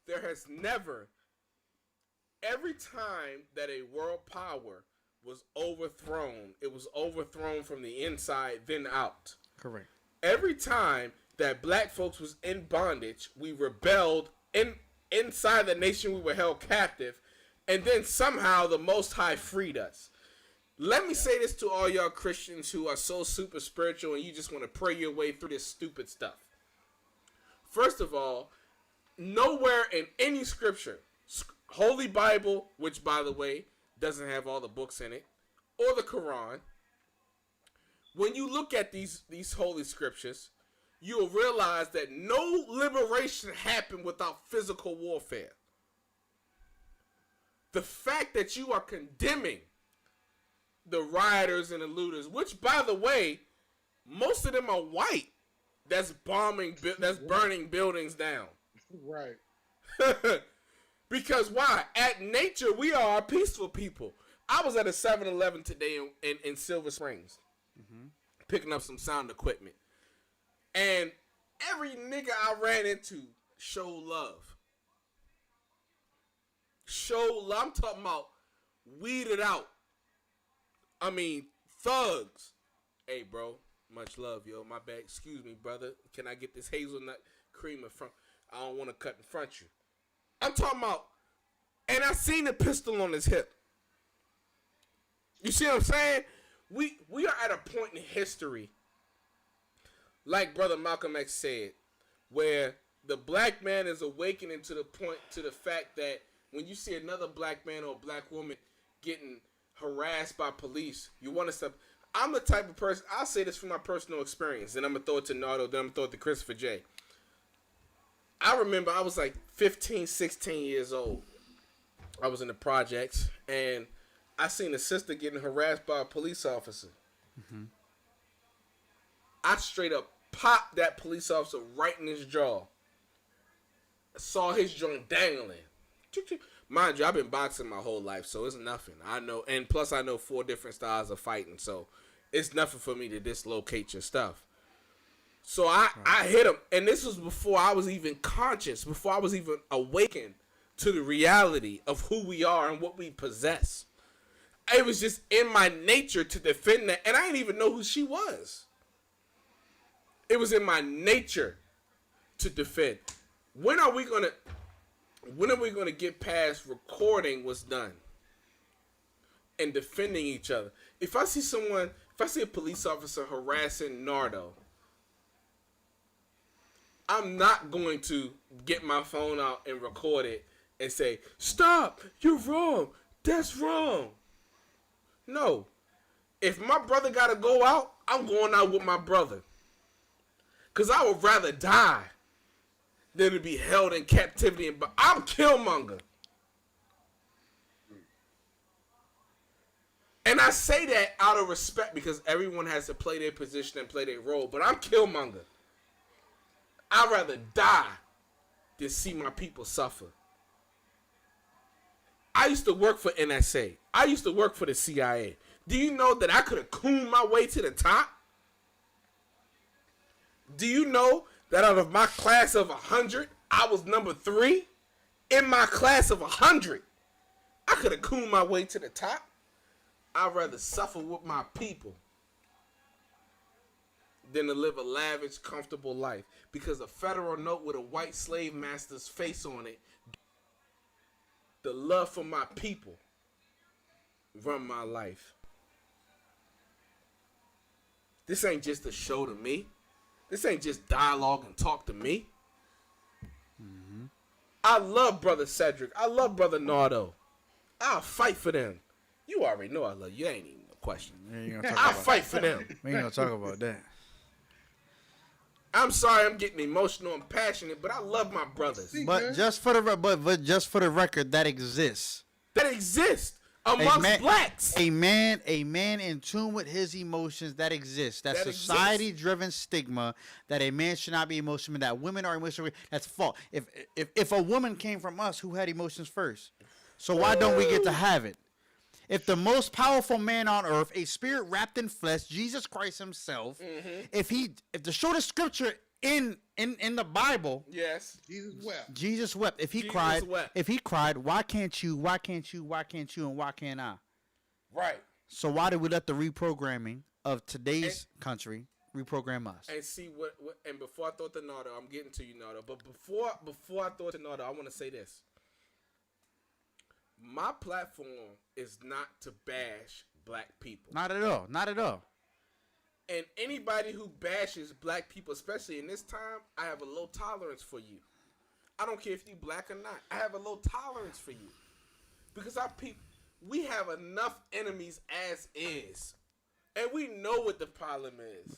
There has never, every time that a world power was overthrown, it was overthrown from the inside, then out. Correct. Every time that black folks was in bondage, we rebelled inside the nation, we were held captive, and then somehow the Most High freed us. Let me say this to all y'all Christians who are so super spiritual and you just want to pray your way through this stupid stuff. First of all, nowhere in any scripture, Holy Bible, which by the way doesn't have all the books in it, or the Quran, when you look at these holy scriptures, you'll realize that no liberation happened without physical warfare. The fact that you are condemning the rioters and the looters, which by the way, most of them are white, that's burning buildings down. Right. Because why? At nature, we are a peaceful people. I was at a 7-Eleven today in Silver Springs, picking up some sound equipment. And every nigga I ran into showed love. I'm talking about weeded out. I mean, thugs. Hey, bro, much love, yo. My bad. Excuse me, brother. Can I get this hazelnut cream in front? I don't want to cut in front of you. I'm talking about, and I seen the pistol on his hip. You see what I'm saying? We are at a point in history, like Brother Malcolm X said, where the black man is awakening to the fact that when you see another black man or black woman getting harassed by police, you want to stop. I'm the type of person, I'll say this from my personal experience, and I'm going to throw it to Nardo, then I'm going to throw it to Christopher J. I remember I was like 15, 16 years old. I was in the projects, and I seen a sister getting harassed by a police officer. Mm-hmm. I straight up popped that police officer right in his jaw. Saw his joint dangling. Mind you, I've been boxing my whole life, so it's nothing. I know, and plus I know 4 different styles of fighting, so it's nothing for me to dislocate your stuff. So I hit him, and this was before I was even conscious, before I was even awakened to the reality of who we are and what we possess. It was just in my nature to defend that, and I didn't even know who she was. It was in my nature to defend. When are we gonna get past recording what's done and defending each other? If I see a police officer harassing Nardo, I'm not going to get my phone out and record it and say, "Stop, you're wrong, that's wrong." No. If my brother gotta go out, I'm going out with my brother. Because I would rather die than to be held in captivity. But I'm Killmonger. And I say that out of respect because everyone has to play their position and play their role. But I'm Killmonger. I'd rather die than see my people suffer. I used to work for NSA. I used to work for the CIA. Do you know that I could have cooned my way to the top? Do you know that out of my class of 100, I was number 3? In my class of 100, I could have cooned my way to the top. I'd rather suffer with my people than to live a lavish, comfortable life. Because a federal note with a white slave master's face on it, the love for my people, run my life. This ain't just a show to me. This ain't just dialogue and talk to me. Mm-hmm. I love Brother Cedric. I love Brother Nardo. I'll fight for them. You already know I love you. Ain't even a question. I'll fight for them. We ain't gonna talk about that. I'm sorry I'm getting emotional and passionate, but I love my brothers. But just for the record, that exists. That exists. amongst blacks. A man in tune with his emotions that exists. That society-driven stigma that a man should not be emotional, that women are emotional. That's fault. If a woman came from us, who had emotions first? So why don't we get to have it? If the most powerful man on earth, a spirit wrapped in flesh, Jesus Christ himself, if the shortest scripture in the Bible, yes, Jesus wept. If he cried, why can't you? Why can't you? Why can't you? And why can't I? Right. So why did we let the reprogramming of today's country reprogram us? And see what and before I throw it to Nardo, I'm getting to you, Nardo. But before I throw it to Nardo, I want to say this. My platform is not to bash black people. Not at all. Not at all. And anybody who bashes black people, especially in this time, I have a low tolerance for you. I don't care if you black or not. I have a low tolerance for you. Because we have enough enemies as is. And we know what the problem is.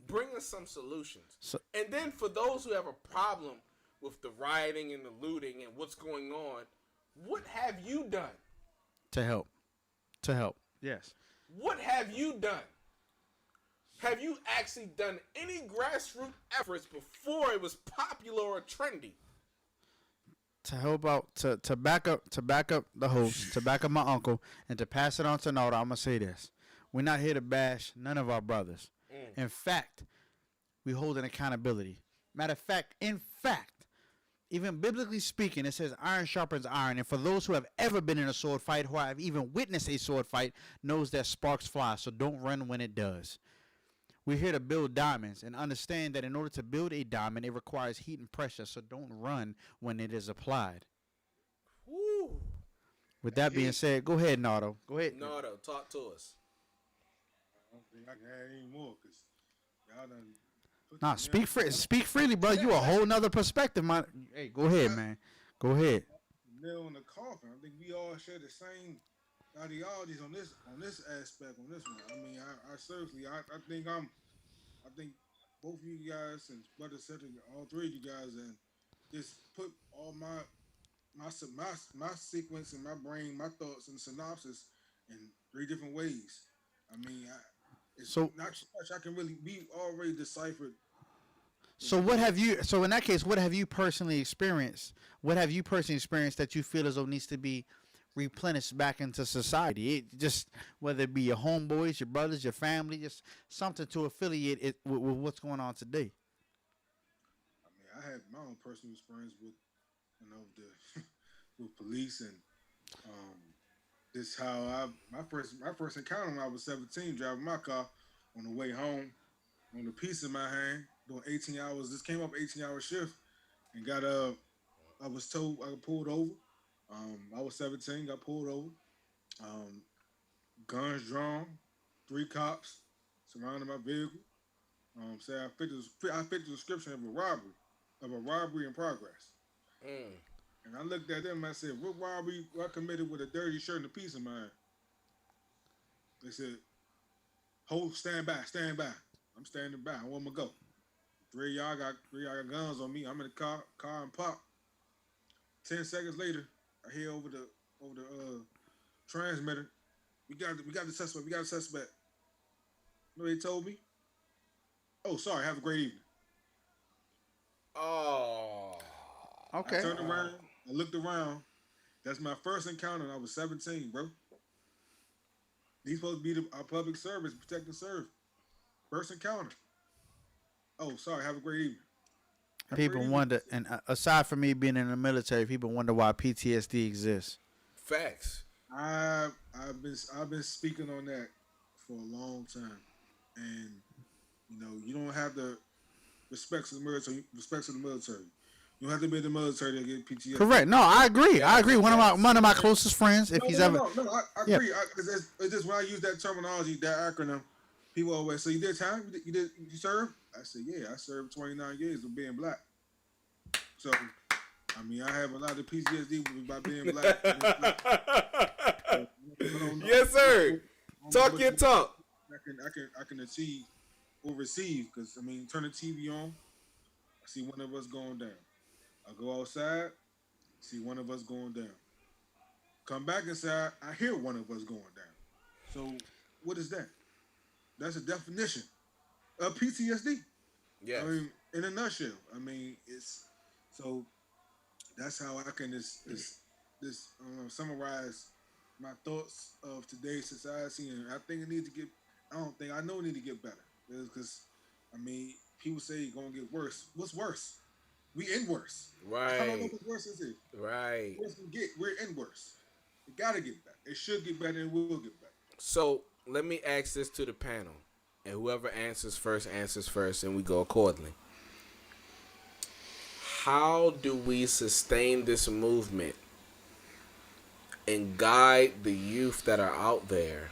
Bring us some solutions. And then for those who have a problem with the rioting and the looting and what's going on, what have you done? To help. Yes. What have you done? Have you actually done any grassroots efforts before it was popular or trendy? To help out, to back up the host, to back up my uncle, and to pass it on to Nardo, I'm gonna say this: we're not here to bash none of our brothers. In fact, we hold an accountability. Matter of fact, even biblically speaking, it says iron sharpens iron. And for those who have ever been in a sword fight, who have even witnessed a sword fight, knows that sparks fly. So don't run when it does. We're here to build diamonds and understand that in order to build a diamond, it requires heat and pressure. So don't run when it is applied. Woo. With that being said, go ahead, Nardo. Go ahead. Nardo, talk to us. I don't think I can add any more because y'all done. Nah, speak freely, bro. You a whole nother perspective, man. Hey, go ahead, man. Go ahead. Nail in the coffin. I think we all share the same ideologies on this aspect, on this one. I mean, I seriously, I think both of you guys and Brother Cedric, all three of you guys, and just put all my sequence in my brain, my thoughts and synopsis in three different ways. I mean, it's not so much I can really be already deciphered. So what have you? So in that case, what have you personally experienced? What have you personally experienced that you feel as though needs to be replenished back into society? It just whether it be your homeboys, your brothers, your family, just something to affiliate it with what's going on today. I mean, I had my own personal experience with, the with police and this how my first encounter when I was 17, driving my car on the way home, on the piece in my hand, doing 18 hours. This came up 18-hour shift, and I was told I got pulled over. I was 17, got pulled over. Guns drawn, 3 cops surrounded my vehicle. Said I fit the description of a robbery in progress. And I looked at them and I said, what robbery I committed with a dirty shirt and a piece of mine? They said, stand by. I'm standing by. I want to go. Three of y'all got guns on me. I'm in the car and pop. 10 seconds later, I hear over the transmitter, we got the suspect. You know what they told me? Oh, sorry. Have a great evening. Oh. Okay. I turned around. I looked around. That's my first encounter. And I was 17, bro. These supposed to be our public service, protect and serve. First encounter. Oh, sorry. Have a great evening. People wonder, and aside from me being in the military, people wonder why PTSD exists. Facts. I've been speaking on that for a long time, and you don't have the respect to the military. You don't have to be in the military to get PTSD. Correct. No, I agree. One of my closest friends, if he's ever. No, I agree. It's just when I use that terminology, that acronym, people always say, "You did time? You serve?" I said, "Yeah, I served 29 years of being black." So, I mean, I have a lot of PTSD by being black. Yes, sir. Talk your talk. I can achieve or receive because turn the TV on, I see one of us going down. I go outside, see one of us going down. come back and say, I hear one of us going down. So what is that? That's a definition of PTSD. Yes. I mean, in a nutshell. I mean, it's so that's how I can summarize my thoughts of today's society, and I think it needs to get. I know it need to get better because I mean, people say it's gonna get worse. What's worse? We in worse. I don't know Right. what worse is. It. Right. Worse we get. We're in worse. It gotta get better. It should get better, and will get better. So let me ask this to the panel, and whoever answers first, and we go accordingly. How do we sustain this movement and guide the youth that are out there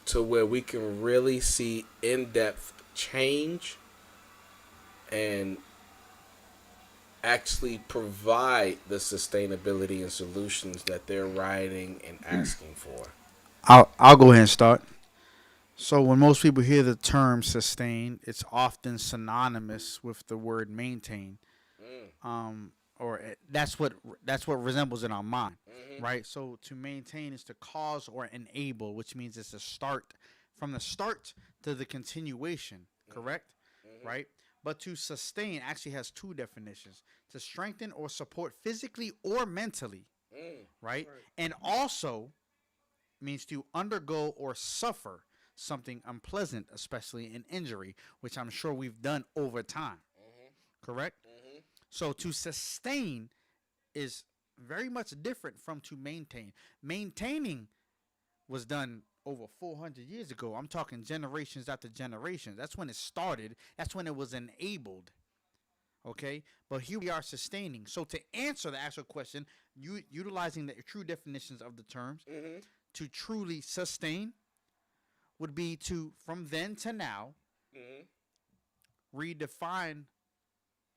to where we can really see in-depth change and actually provide the sustainability and solutions that they're writing and asking for? I'll go ahead and start. So when most people hear the term sustain, it's often synonymous with the word maintain. That's what resembles in our mind, right? So to maintain is to cause or enable, which means it's a start from the start to the continuation, correct? Right? But to sustain actually has two definitions: to strengthen or support physically or mentally, right? And also means to undergo or suffer something unpleasant, especially an injury, which I'm sure we've done over time. Correct? So to sustain is very much different from to maintain. Maintaining was done over 400 years ago. I'm talking generations after generations. That's when it started. That's when it was enabled. Okay? But here we are sustaining. So to answer the actual question, utilizing the true definitions of the terms, to truly sustain would be to, from then to now, redefine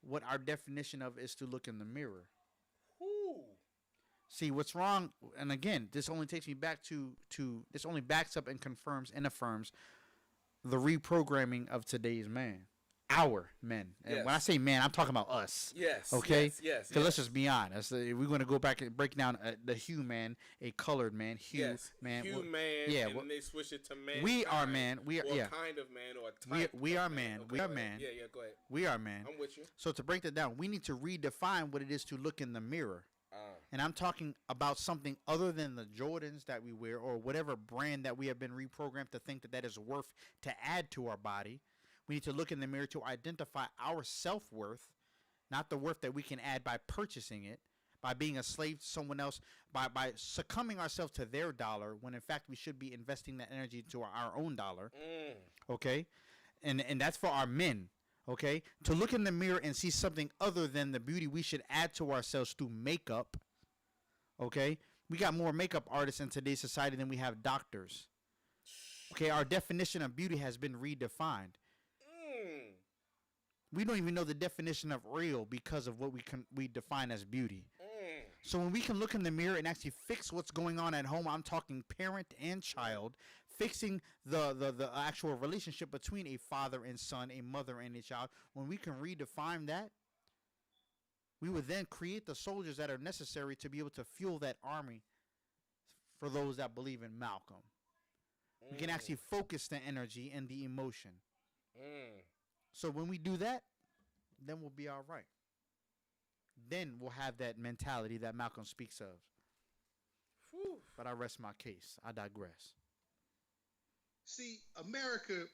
what our definition of is to look in the mirror. See what's wrong, and again, this only takes me back to this only backs up and confirms and affirms the reprogramming of today's man, our men. And when I say man, I'm talking about us. Yes. Okay. Yes. Because let's just be honest. We're going to go back and break down the hue man, a colored man, hue man. Hue man. Yeah. And then they switch it to man. We are man. We are kind of man or type. We are of man. Okay, We are go ahead. man. Yeah. Go ahead. We are man. I'm with you. So to break that down, we need to redefine what it is to look in the mirror. And I'm talking about something other than the Jordans that we wear or whatever brand that we have been reprogrammed to think that is worth to add to our body. We need to look in the mirror to identify our self-worth, not the worth that we can add by purchasing it, by being a slave to someone else, by succumbing ourselves to their dollar, when in fact we should be investing that energy into our own dollar. Okay? And that's for our men. Okay? To look in the mirror and see something other than the beauty we should add to ourselves through makeup. Okay? We got more makeup artists in today's society than we have doctors. Okay? Our definition of beauty has been redefined. We don't even know the definition of real because of what we define as beauty. So when we can look in the mirror and actually fix what's going on at home, I'm talking parent and child, fixing the actual relationship between a father and son, a mother and a child. When we can redefine that, we would then create the soldiers that are necessary to be able to fuel that army for those that believe in Malcolm. We can actually focus the energy and the emotion. So when we do that, then we'll be all right. Then we'll have that mentality that Malcolm speaks of. But I rest my case. I digress. See, America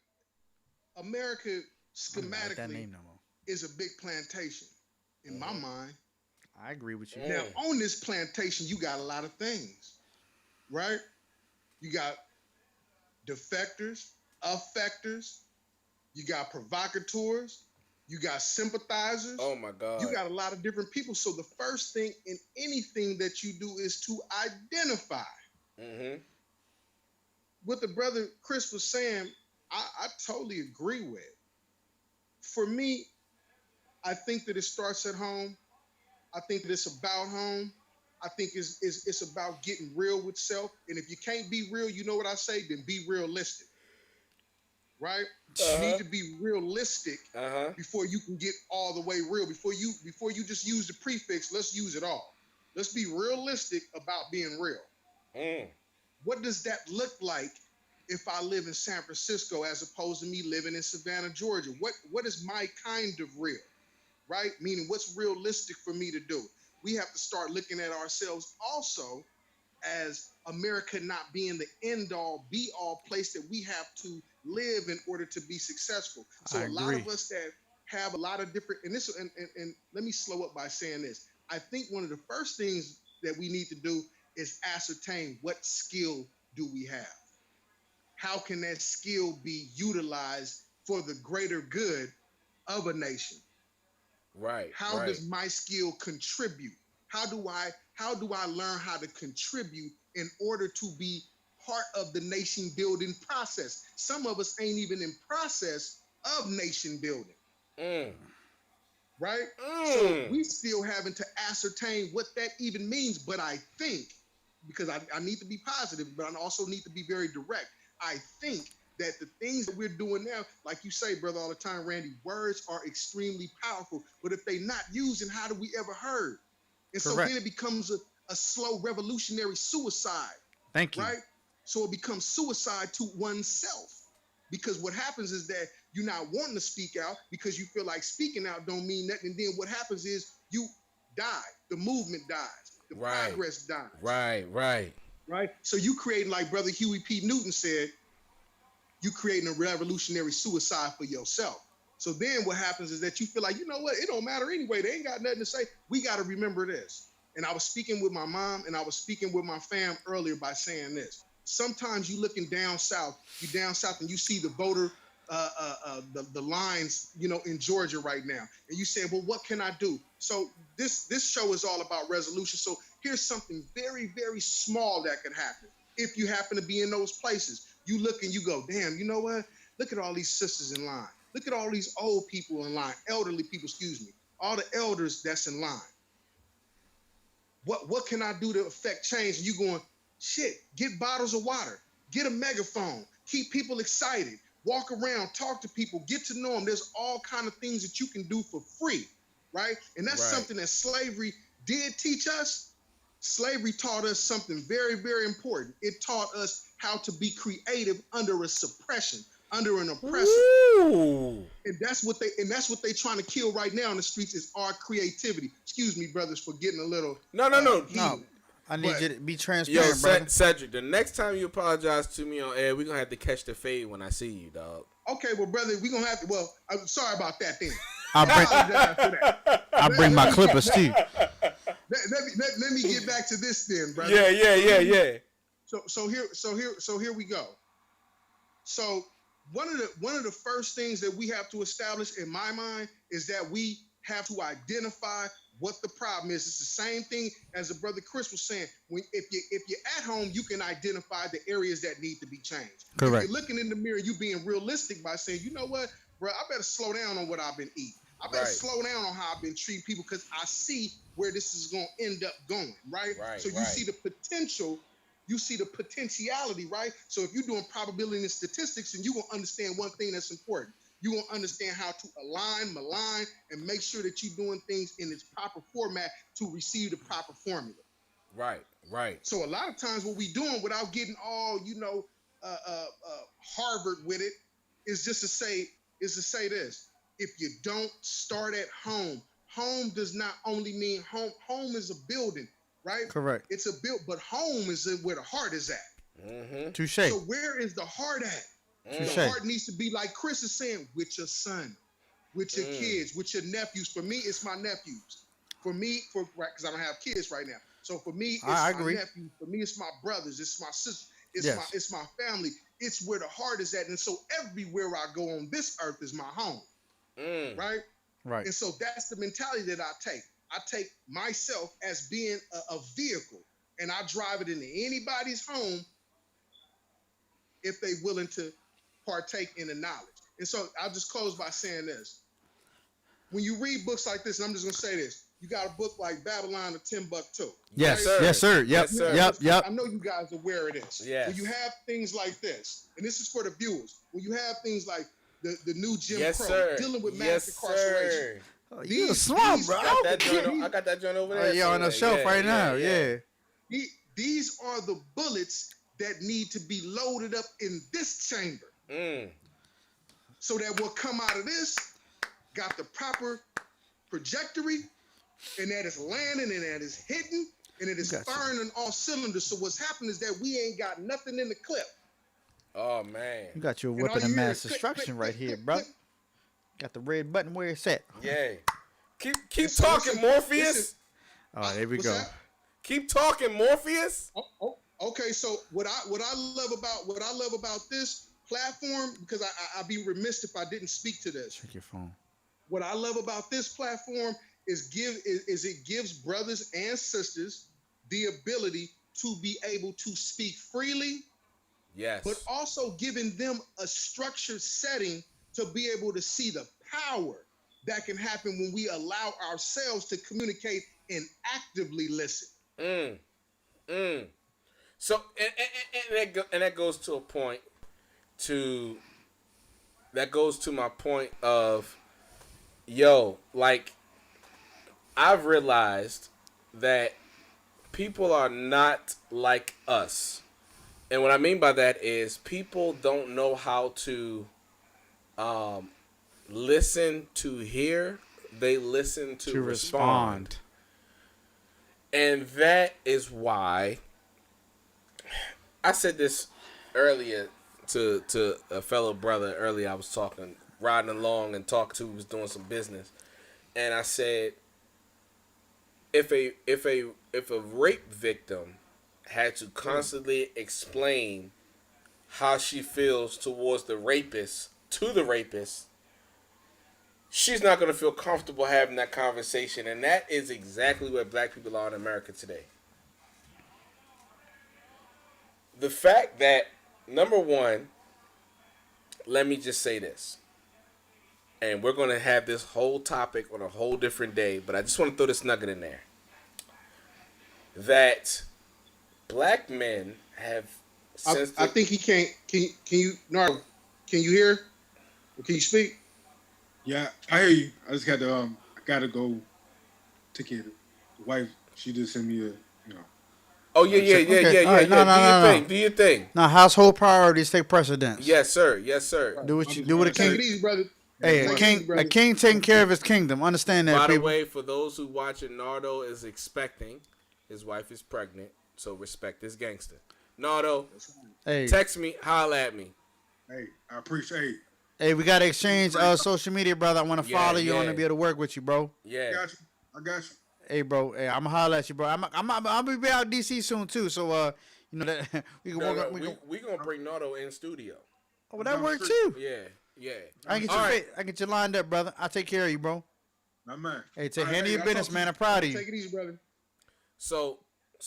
Like that schematically name no more. is a big plantation in my mind. I agree with you. Now, on this plantation, you got a lot of things, right? You got defectors, affectors, you got provocateurs, you got sympathizers. Oh my God. You got a lot of different people. So the first thing in anything that you do is to identify. What the brother Chris was saying, I totally agree with. For me, I think that it starts at home. I think that it's about home. I think it's about getting real with self. And if you can't be real, you know what I say? Then be realistic. Right? You need to be realistic before you can get all the way real. Before you just use the prefix, let's use it all. Let's be realistic about being real. What does that look like if I live in San Francisco as opposed to me living in Savannah, Georgia? What is my kind of real, right? Meaning what's realistic for me to do? We have to start looking at ourselves also as America not being the end all be all place that we have to live in order to be successful. So I a lot agree. of us that have a lot of different, and let me slow up by saying this. I think one of the first things that we need to do is ascertain what skill do we have? How can that skill be utilized for the greater good of a nation? Right. How does my skill contribute? How do I learn how to contribute in order to be part of the nation building process? Some of us ain't even in process of nation building. Right? So we still having to ascertain what that even means. But I think, because I need to be positive, but I also need to be very direct. I think that the things that we're doing now, like you say, brother, all the time, Randy, words are extremely powerful. But if they're not used, then how do we ever heard? And so Correct. then it becomes a slow revolutionary suicide. Thank you. Right? So it becomes suicide to oneself. Because what happens is that you're not wanting to speak out because you feel like speaking out don't mean nothing. And then what happens is you die. The movement dies. The progress dies. Right? So you creating, like Brother Huey P. Newton said, you creating a revolutionary suicide for yourself. So then what happens is that you feel like, you know what, it don't matter anyway. They ain't got nothing to say. We got to remember this. And I was speaking with my mom and I was speaking with my fam earlier by saying this. Sometimes you looking down south and you see the voter, the lines, in Georgia right now. And you say, well, what can I do? So this show is all about resolution. So here's something very, very small that could happen. If you happen to be in those places, you look and you go, damn, you know what? Look at all these sisters in line. Look at all these old people in line, elderly people, excuse me, all the elders that's in line. What can I do to affect change? And you going, shit, get bottles of water, get a megaphone, keep people excited, walk around, talk to people, get to know them. There's all kind of things that you can do for free, right? And that's something that slavery did teach us. Slavery taught us something very, very important. It taught us how to be creative under a suppression, under an oppressor. Ooh. And that's what they trying to kill right now in the streets is our creativity. Excuse me, brothers, for getting a little No. No, I need you to be transparent, Yo, brother. Cedric, the next time you apologize to me on air, we're going to have to catch the fade when I see you, dog. Okay, well, brother, we're going to have to, well, I'm sorry about that then. I'll bring my clippers too. Let me get back to this then, brother. Yeah. So here we go. So one of the first things that we have to establish in my mind is that we have to identify what the problem is. It's the same thing as the brother Chris was saying. If you're at home, you can identify the areas that need to be changed. Correct. If you're looking in the mirror, you being realistic by saying, you know what, bro, I better slow down on what I've been eating. I better slow down on how I've been treating people because I see where this is going to end up going, right? So you see the potential, you see the potentiality, right? So if you're doing probability and statistics, and you're going to understand one thing that's important. You're going to understand how to align, malign, and make sure that you're doing things in its proper format to receive the proper formula. Right. So a lot of times what we doing without getting all, Harvard with it is just to say this. If you don't start at home, home does not only mean home. Home is a building, right? Correct. It's a build, but home is where the heart is at. Mm-hmm. Touche. So where is the heart at? Touche. The heart needs to be like Chris is saying, with your son, with your kids, with your nephews. For me, it's my nephews. Because I don't have kids right now. So for me, it's I my agree. nephews. For me, it's my brothers. It's my sisters. Yes. It's my family. It's where the heart is at. And so everywhere I go on this earth is my home. Right? Right. And so that's the mentality that I take. I take myself as being a vehicle, and I drive it into anybody's home if they're willing to partake in the knowledge. And so I'll just close by saying this. When you read books like this, and I'm just going to say this, you got a book like Babylon of Timbuktu. Yes, right? yes, sir. Yep, Yes, sir. yep. I know you guys are aware of this. Yes. When you have things like this, and this is for the viewers, when you have things like the new Jim Yes, Crow, sir. dealing with Yes, mass incarceration, sir. Oh, you a These, swamp, these, bro. I got that joint over Oh, there. yeah, on the shelf right now. Yeah. these are the bullets that need to be loaded up in this chamber. So that what come out of this got the proper trajectory, and that is landing, and that is hitting, and it is Gotcha. firing on all cylinders. So what's happening is that we ain't got nothing in the clip. Oh man. You got your And weapon all of you hear mass is click, destruction click, right click, here, click, bro. click. Got the red button where it's at. Yeah. Keep So talking, listen, Morpheus. listen. Oh, there we What's go. that? Keep talking, Morpheus. Okay. So what I love about this platform, because I'd be remiss if I didn't speak to this. Check your phone. What I love about this platform is it gives brothers and sisters the ability to be able to speak freely, Yes. but also giving them a structured setting to be able to see the power that can happen when we allow ourselves to communicate and actively listen. So and that goes to a point that goes to my point of, like, I've realized that people are not like us. And what I mean by that is people don't know how to listen to hear. They listen to respond. And that is why I said this earlier to a fellow brother earlier. I was riding along and talking to, who was doing some business. And I said, if a rape victim had to constantly explain how she feels towards the rapist to the rapist, she's not going to feel comfortable having that conversation. And that is exactly where black people are in America today. The fact that, number one, let me just say this, and we're going to have this whole topic on a whole different day, but I just want to throw this nugget in there, that black men have I think he can't. Can you, Nardo? Can you hear? Or can you speak? Yeah, I hear you. I just got to I gotta go take care of the wife. She just sent me a Oh yeah. All right, no. Do your thing. Now, household priorities take precedence. Yes, sir. Do what a Take it king. easy, brother. Hey, a king taking care of his kingdom. Understand that, By the people. way, for those who watching, Nardo is expecting. His wife is pregnant, so respect this gangster. Nardo, Hey, text me, holla at me. Hey, I appreciate. hey, we gotta exchange social media, brother. I want to follow you. I want to be able to work with you, bro. Yeah. I got you. Hey, bro. Hey, I'm gonna holler at you, bro. I'm be out DC soon too. So, you know that we can work. We gonna bring Nardo in studio. Oh, that work too. Yeah. I can get you lined up, brother. I'll take care of you, bro. My man. Hey, take handle your business, man. I'm proud of you. Take it easy, brother. So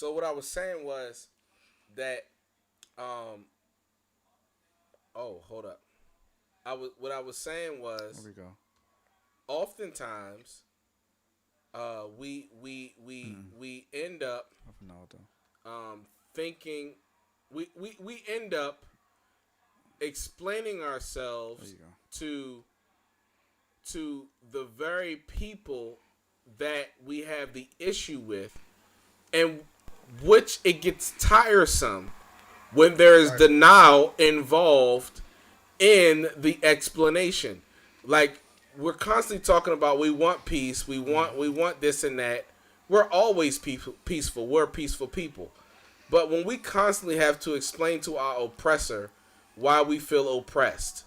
what I was saying was that hold up. What I was saying was, There we go. oftentimes we end up thinking we end up explaining ourselves to the very people that we have the issue with, and which it gets tiresome when there is denial involved in the explanation. Like, we're constantly talking about we want peace, we want this and that. We're always peaceful. We're peaceful people. But when we constantly have to explain to our oppressor why we feel oppressed,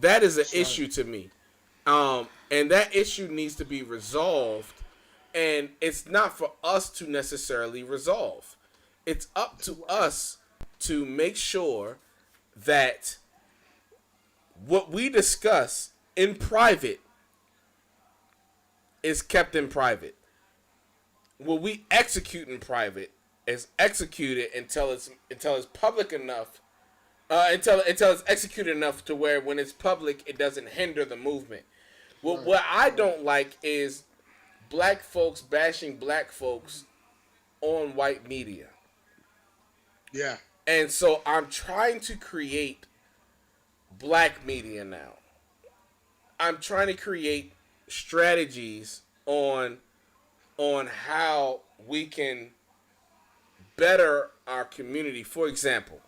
that is an issue to me. And that issue needs to be resolved. And it's not for us to necessarily resolve. It's up to us to make sure that what we discuss in private is kept in private. What we execute in private is executed until it's public enough, until it's executed enough to where when it's public, it doesn't hinder the movement. What I don't like is black folks bashing black folks on white media. Yeah. And so I'm trying to create black media now. I'm trying to create strategies on how we can better our community. For example,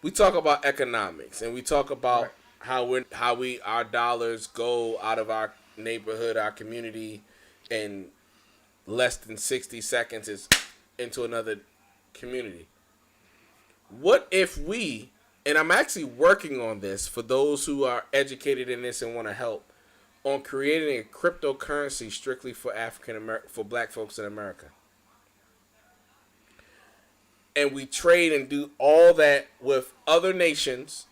we talk about economics and we talk about our dollars go out of our neighborhood, our community, in less than 60 seconds is into another community. What if we, and I'm actually working on this for those who are educated in this and want to help, on creating a cryptocurrency strictly for for black folks in America. And we trade and do all that with other nations.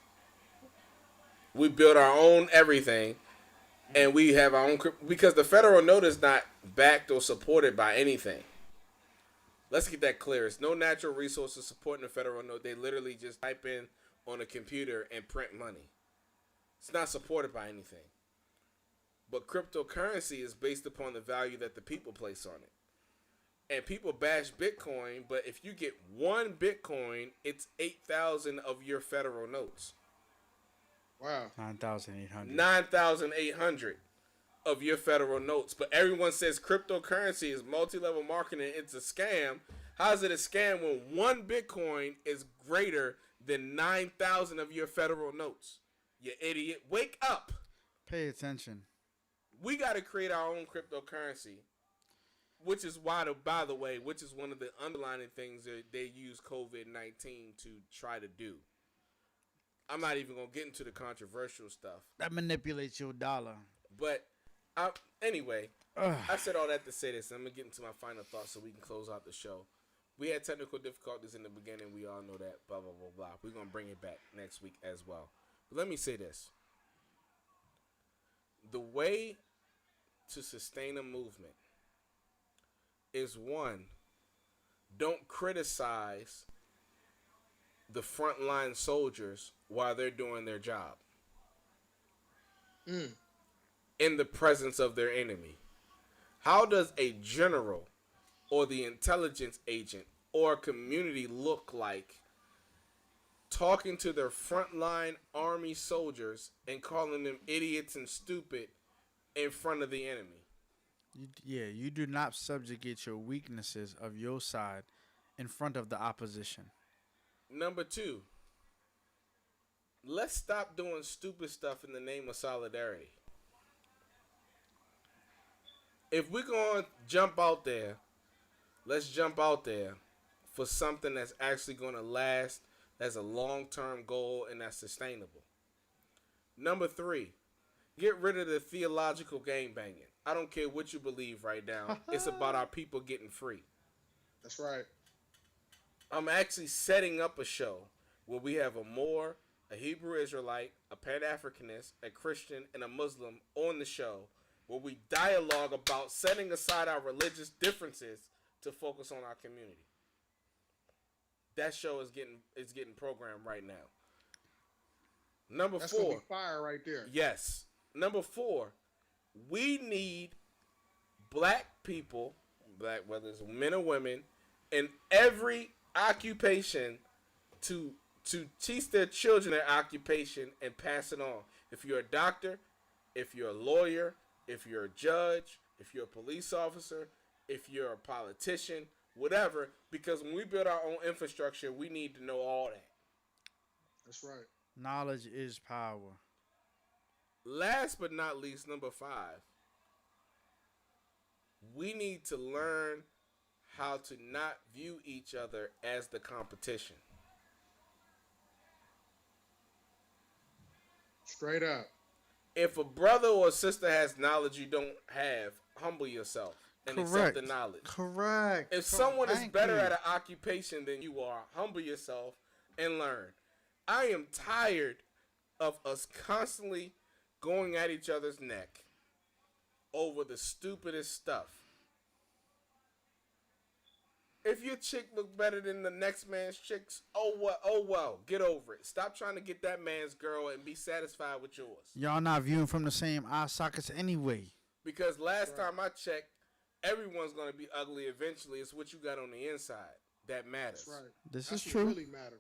We build our own everything, and we have our own, because the federal note is not backed or supported by anything. Let's get that clear. It's no natural resources supporting the federal note. They literally just type in on a computer and print money. It's not supported by anything. But cryptocurrency is based upon the value that the people place on it. And people bash Bitcoin, but if you get one Bitcoin, it's 8,000 of your federal notes. Wow. 9,800. 9,800 of your federal notes. But everyone says cryptocurrency is multi-level marketing. It's a scam. How is it a scam when one Bitcoin is greater than 9,000 of your federal notes? You idiot. Wake up. Pay attention. We got to create our own cryptocurrency, which is why, by the way, which is one of the underlying things that they use COVID-19 to try to do. I'm not even going to get into the controversial stuff. That manipulates your dollar. But anyway, I said all that to say this. I'm going to get into my final thoughts so we can close out the show. We had technical difficulties in the beginning. We all know that. Blah, blah, blah, blah. We're going to bring it back next week as well. But let me say this. The way to sustain a movement is, one, don't criticize the frontline soldiers while they're doing their job in the presence of their enemy. How does a general or the intelligence agent or a community look like talking to their frontline army soldiers and calling them idiots and stupid in front of the enemy? You do not subjugate your weaknesses of your side in front of the opposition. Number two, let's stop doing stupid stuff in the name of solidarity. If we're going to jump out there, let's jump out there for something that's actually going to last, that's a long-term goal, and that's sustainable. Number three, get rid of the theological game banging. I don't care what you believe right now. It's about our people getting free. That's right. I'm actually setting up a show where we have a Moor, a Hebrew Israelite, a Pan-Africanist, a Christian, and a Muslim on the show, where we dialogue about setting aside our religious differences to focus on our community. That show is getting programmed right now. Number That's 4. gonna be fire right there. Yes. Number 4, we need black people, whether it's men or women, in every occupation to teach their children their occupation and pass it on. If you're a doctor, if you're a lawyer, if you're a judge, if you're a police officer, if you're a politician, whatever, because when we build our own infrastructure, we need to know all that. That's right. Knowledge is power. Last but not least, number 5, we need to learn how to not view each other as the competition. Straight up. If a brother or sister has knowledge you don't have, humble yourself and accept the knowledge. Correct. If someone is better at an occupation than you are, humble yourself and learn. I am tired of us constantly going at each other's neck over the stupidest stuff. If your chick look better than the next man's chicks, oh well, get over it. Stop trying to get that man's girl and be satisfied with yours. Y'all not viewing from the same eye sockets anyway. Because last time I checked, everyone's gonna be ugly eventually. It's what you got on the inside that matters. That's right. This That's is what true. really matter.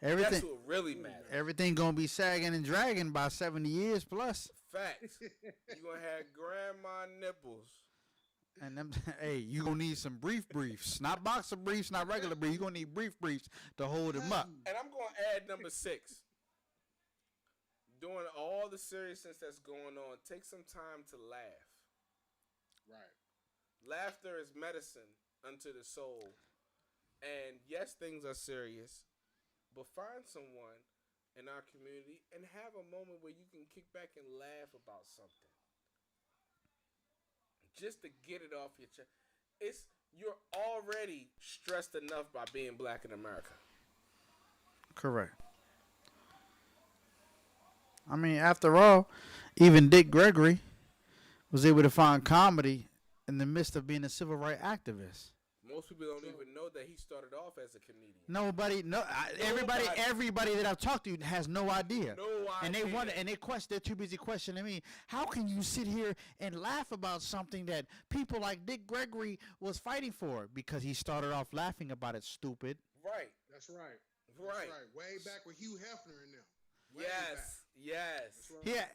Everything, That's what really matters. everything gonna be sagging and dragging by 70 years plus. Facts. You gonna have grandma nipples. And them, hey, you gonna need some briefs, not boxer briefs, not regular briefs. You gonna need briefs to hold them up. And I'm gonna add number 6. During all the seriousness that's going on, take some time to laugh. Right. Laughter is medicine unto the soul. And yes, things are serious, but find someone in our community and have a moment where you can kick back and laugh about something. Just to get it off your chest. You're already stressed enough by being black in America. Correct. I mean, after all, even Dick Gregory was able to find comedy in the midst of being a civil rights activist. Most people don't even know that he started off as a comedian. Everybody that I've talked to has no idea. No And they idea. wonder, and they're too busy questioning me. How can you sit here and laugh about something that people like Dick Gregory was fighting for? Because he started off laughing about it, stupid. Right. That's right. Right. That's right. Way back with Hugh Hefner and them. Way Yes. back. Yeah,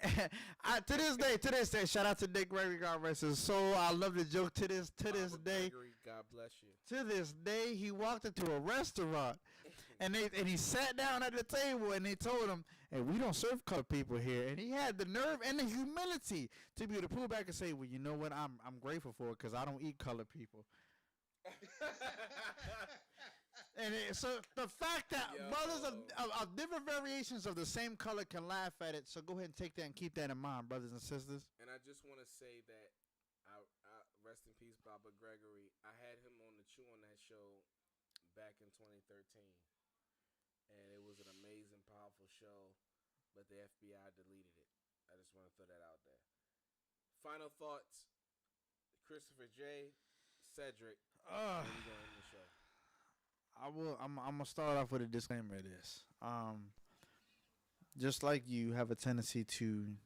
to this day, shout out to Dick Gregory, God rest his soul. I love the joke to this day. Gregory, God bless you. To this day, he walked into a restaurant, and he sat down at the table, and they told him, "Hey, we don't serve colored people here." And he had the nerve and the humility to be able to pull back and say, "Well, you know what? I'm grateful for it because I don't eat colored people." So the fact that brothers of different variations of the same color can laugh at it, so go ahead and take that and keep that in mind, brothers and sisters. And I just want to say that, I rest in peace, Baba Gregory. I had him on the Choo on that show back in 2013, and it was an amazing, powerful show, but the FBI deleted it. I just want to throw that out there. Final thoughts, Christopher J. Cedric. How you going in the show? I'm gonna start off with a disclaimer of this. Just like you have a tendency to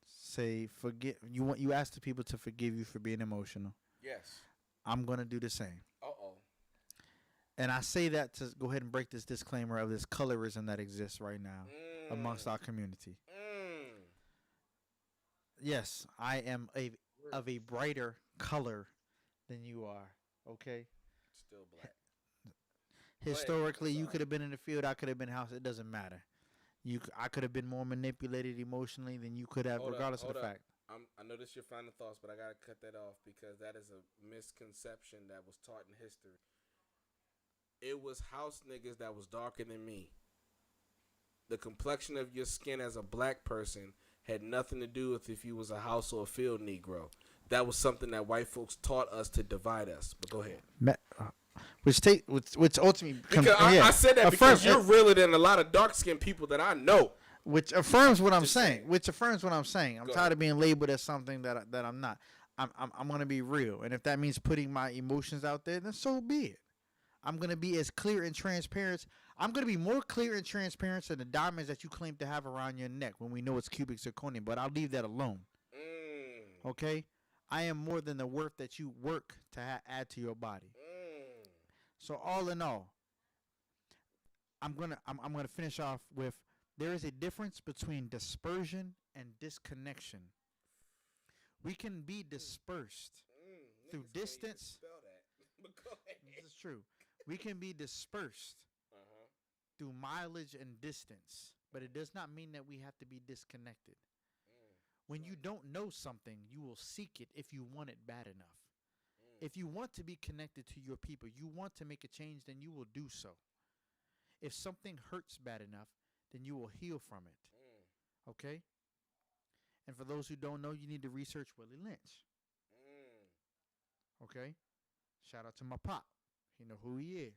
say you ask the people to forgive you for being emotional. Yes. I'm gonna do the same. Uh-oh. And I say that to go ahead and break this disclaimer of this colorism that exists right now amongst our community. Yes, I am of a brighter color than you are. Okay. Still black. Historically, you could have been in the field. I could have been house. It doesn't matter. I could have been more manipulated emotionally than you could have, regardless of the fact. I know this is your final thoughts, but I gotta cut that off because that is a misconception that was taught in history. It was house niggas that was darker than me. The complexion of your skin as a black person had nothing to do with if you was a house or a field Negro. That was something that white folks taught us to divide us. But go ahead. Which ultimately I said that because you're realer than a lot of dark skinned people that I know. Which affirms what I'm saying. I'm Go tired ahead. of being labeled as something that I'm not. I'm gonna be real, and if that means putting my emotions out there, then so be it. I'm gonna be as clear and transparent. I'm gonna be more clear and transparent than the diamonds that you claim to have around your neck when we know it's cubic zirconia. But I'll leave that alone. Okay, I am more than the worth that you work to add to your body. So all in all, I'm gonna finish off with there is a difference between dispersion and disconnection. We can be dispersed through distance. Spell that. But go ahead. This is true. We can be dispersed through mileage and distance, but it does not mean that we have to be disconnected. When you don't know something, you will seek it if you want it bad enough. If you want to be connected to your people, you want to make a change, then you will do so. If something hurts bad enough, then you will heal from it. Okay? And for those who don't know, you need to research Willie Lynch. Okay? Shout out to my pop. He know who he is.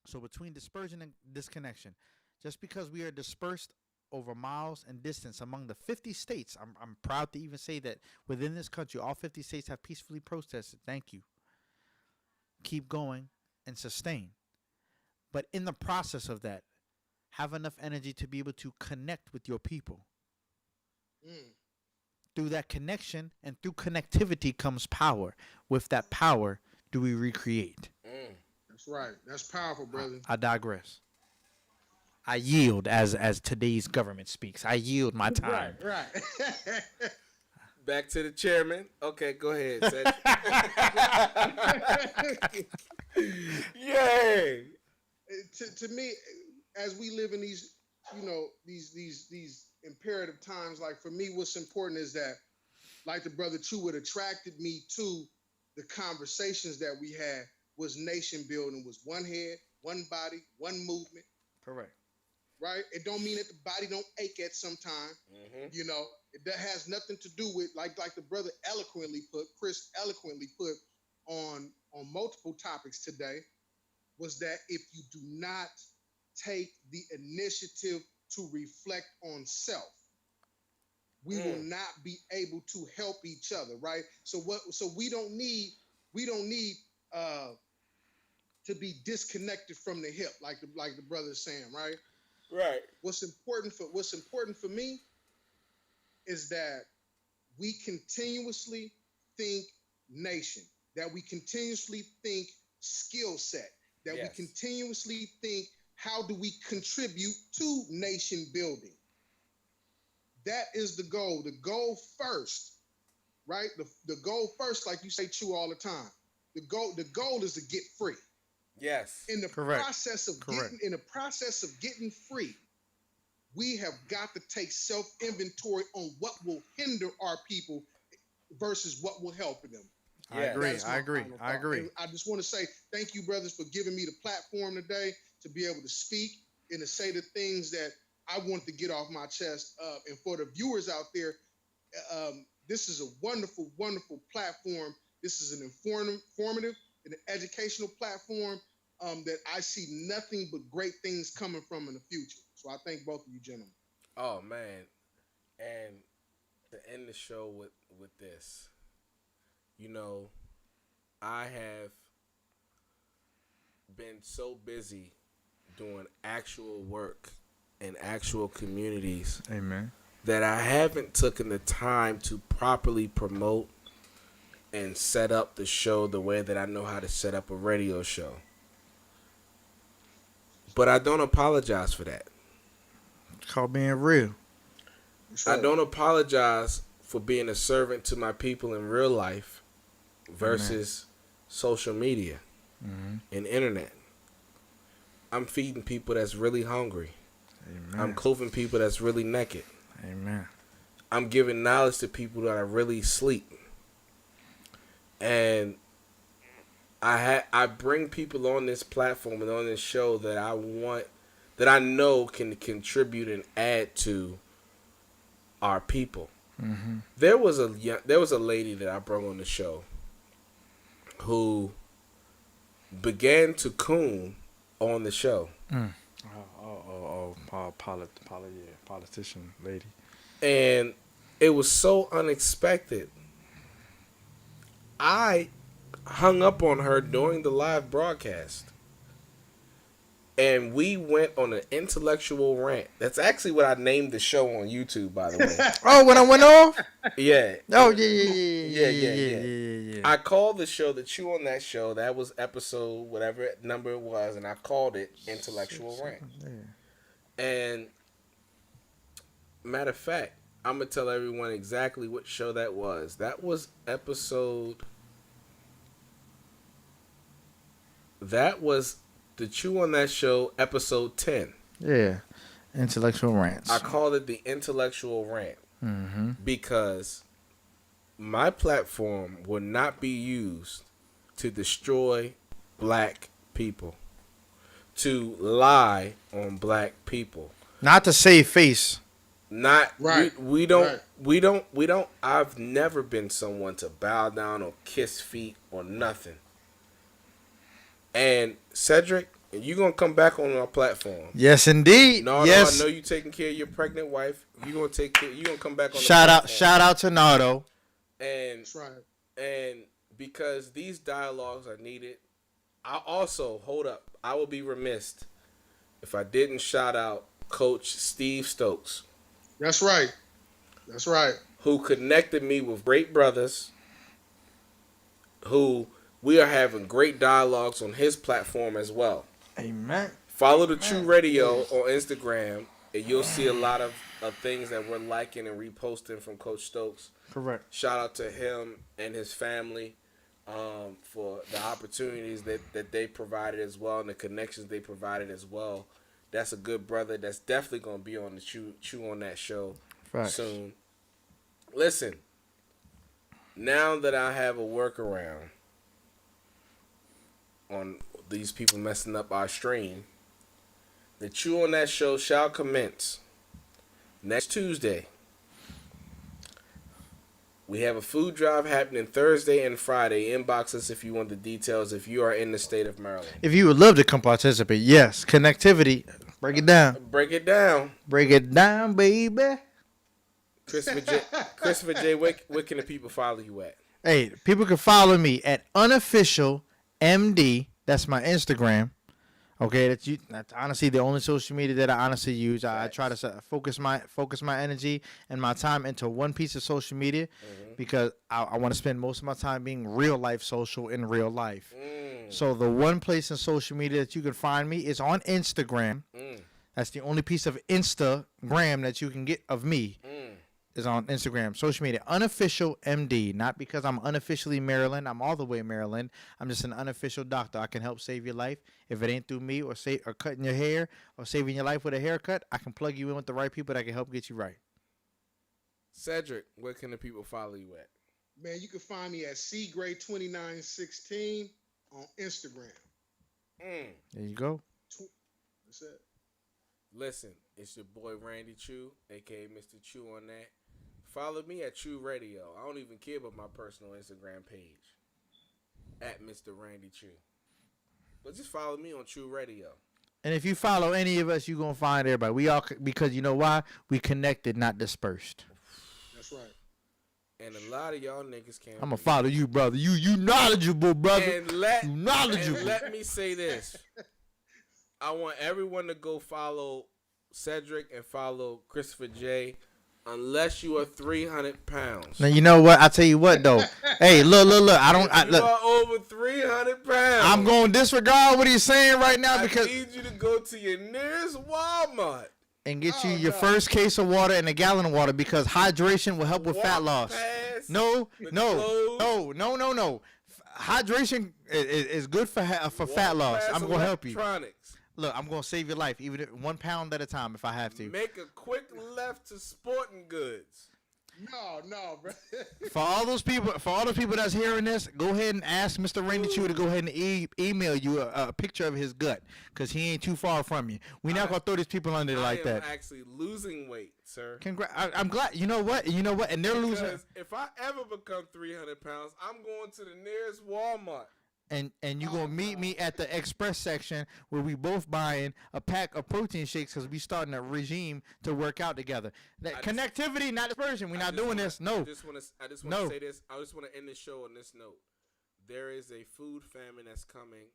So between dispersion and disconnection, just because we are dispersed over miles and distance among the 50 states, I'm proud to even say that within this country, all 50 states have peacefully protested. Thank you. Keep going and sustain. But in the process of that, have enough energy to be able to connect with your people. Through that connection and through connectivity comes power. With that power, do we recreate? That's right. That's powerful, brother. I digress. I yield, as today's government speaks. I yield my time. Right. Back to the chairman. Okay, go ahead, Cedric. Yay! To me, as we live in these, these imperative times, like for me, what's important is that, like the brother Choo, what attracted me to the conversations that we had was nation building, was one head, one body, one movement. Correct. Right? It don't mean that the body don't ache at some time. That has nothing to do with like the brother Chris eloquently put on multiple topics today, was that if you do not take the initiative to reflect on self, we will not be able to help each other, right? So we don't need to be disconnected from the hip, like the brother is saying, right? Right. What's important for me is that we continuously think nation, that we continuously think skill set, that we continuously think how do we contribute to nation building. That is the goal. The goal first, right? The goal first, like you say, Choo, all the time. The goal is to get free. Yes. In the Correct. process of getting free, we have got to take self-inventory on what will hinder our people versus what will help them. I agree. And I just want to say thank you, brothers, for giving me the platform today to be able to speak and to say the things that I want to get off my chest. And for the viewers out there, this is a wonderful, wonderful platform. This is an informative and an educational platform that I see nothing but great things coming from in the future. So I thank both of you gentlemen. Oh man, and to end the show with this, I have been so busy doing actual work in actual communities, Amen, that I haven't taken the time to properly promote and set up the show the way that I know how to set up a radio show. But I don't apologize for that. it's called being real. I don't apologize for being a servant to my people in real life versus social media and internet. I'm feeding people that's really hungry. Amen. I'm clothing people that's really naked. Amen. I'm giving knowledge to people that are really asleep. And I bring people on this platform and on this show that I know can contribute and add to our people. Mm-hmm. There was a lady that I brought on the show who began to coon on the show. Politician lady. And it was so unexpected. I hung up on her during the live broadcast. And we went on an intellectual rant. That's actually what I named the show on YouTube, by the way. Oh, when I went off? Yeah. Oh, yeah. I called the show, the Choo on that show. That was episode, whatever number it was, and I called it Intellectual Rant. And matter of fact, I'm going to tell everyone exactly what show that was. That was the Choo on that show, episode 10. Yeah. Intellectual rants. I called it the Intellectual Rant. Mm-hmm. Because my platform will not be used to destroy black people, to lie on black people, not to save face. Not right. We don't. I've never been someone to bow down or kiss feet or nothing. And Cedric, you gonna come back on our platform? Yes, indeed. Yes. I know you taking care of your pregnant wife. You gonna take care. You gonna come back on? Shout out to Nardo. And that's right. And because these dialogues are needed, I also hold up. I would be remiss if I didn't shout out Coach Steve Stokes. That's right. That's right. Who connected me with great brothers. Who we are having great dialogues on his platform as well. Amen. Follow the Choo Radio on Instagram, and you'll see a lot of things that we're liking and reposting from Coach Stokes. Correct. Shout out to him and his family for the opportunities that they provided as well and the connections they provided as well. That's a good brother. That's definitely going to be on the Choo on that show soon. Listen, now that I have a workaround on these people messing up our stream, the Choo on that show shall commence next Tuesday. We have a food drive happening Thursday and Friday. Inbox us if you want the details if you are in the state of Maryland. If you would love to come participate, yes. Connectivity. Break it down. Break it down. Break it down, baby. Christopher J, where can the people follow you at? Hey, people can follow me at unofficial MD. That's my Instagram. Okay, that's honestly the only social media that I honestly use. I try to focus my energy and my time into one piece of social media because I want to spend most of my time being real life social in real life. So the one place in social media that you can find me is on Instagram. That's the only piece of Instagram that you can get of me. Is on Instagram, social media, unofficial MD. Not because I'm unofficially Maryland. I'm all the way Maryland. I'm just an unofficial doctor. I can help save your life. If it ain't through me or cutting your hair or saving your life with a haircut, I can plug you in with the right people that can help get you right. Cedric, where can the people follow you at? Man, you can find me at cgray2916 on Instagram. There you go. That's it. Listen, it's your boy Randy Choo, a.k.a. Mr. Choo on that. Follow me at Choo Radio. I don't even care about my personal Instagram page, at Mr. Randy Choo. But just follow me on Choo Radio. And if you follow any of us, you're going to find everybody. We all, because you know why? We connected, not dispersed. That's right. And a lot of y'all niggas can't. I'm going to follow you, brother. You knowledgeable, brother. You knowledgeable. And let me say this. I want everyone to go follow Cedric and follow Christopher J. Unless you are 300 pounds. Now you know what? I tell you what though. Hey, look. You are over 300 pounds. I'm going to disregard what he's saying right now because I need you to go to your nearest Walmart and get you your first case of water and a gallon of water because hydration will help with fat loss. No. Hydration is good for fat loss. I'm going to help you. Look, I'm going to save your life, even 1 pound at a time if I have to. Make a quick left to Sporting Goods. No, bro. For all those people that's hearing this, go ahead and ask Mr. Randy Choo to go ahead and email you a picture of his gut because he ain't too far from you. We're not going to throw these people under there like that. I'm actually losing weight, sir. I'm glad. You know what? And they're losing. Because if I ever become 300 pounds, I'm going to the nearest Walmart. And you're going to meet me at the express section where we both buying a pack of protein shakes because we starting a regime to work out together. Connectivity, not dispersion. We're not doing this. No. I just want to say this. I just want to end the show on this note. There is a food famine that's coming,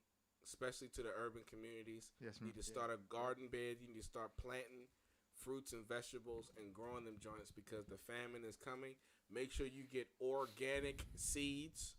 especially to the urban communities. Yes, you need to start a garden bed. You need to start planting fruits and vegetables and growing them joints because the famine is coming. Make sure you get organic seeds.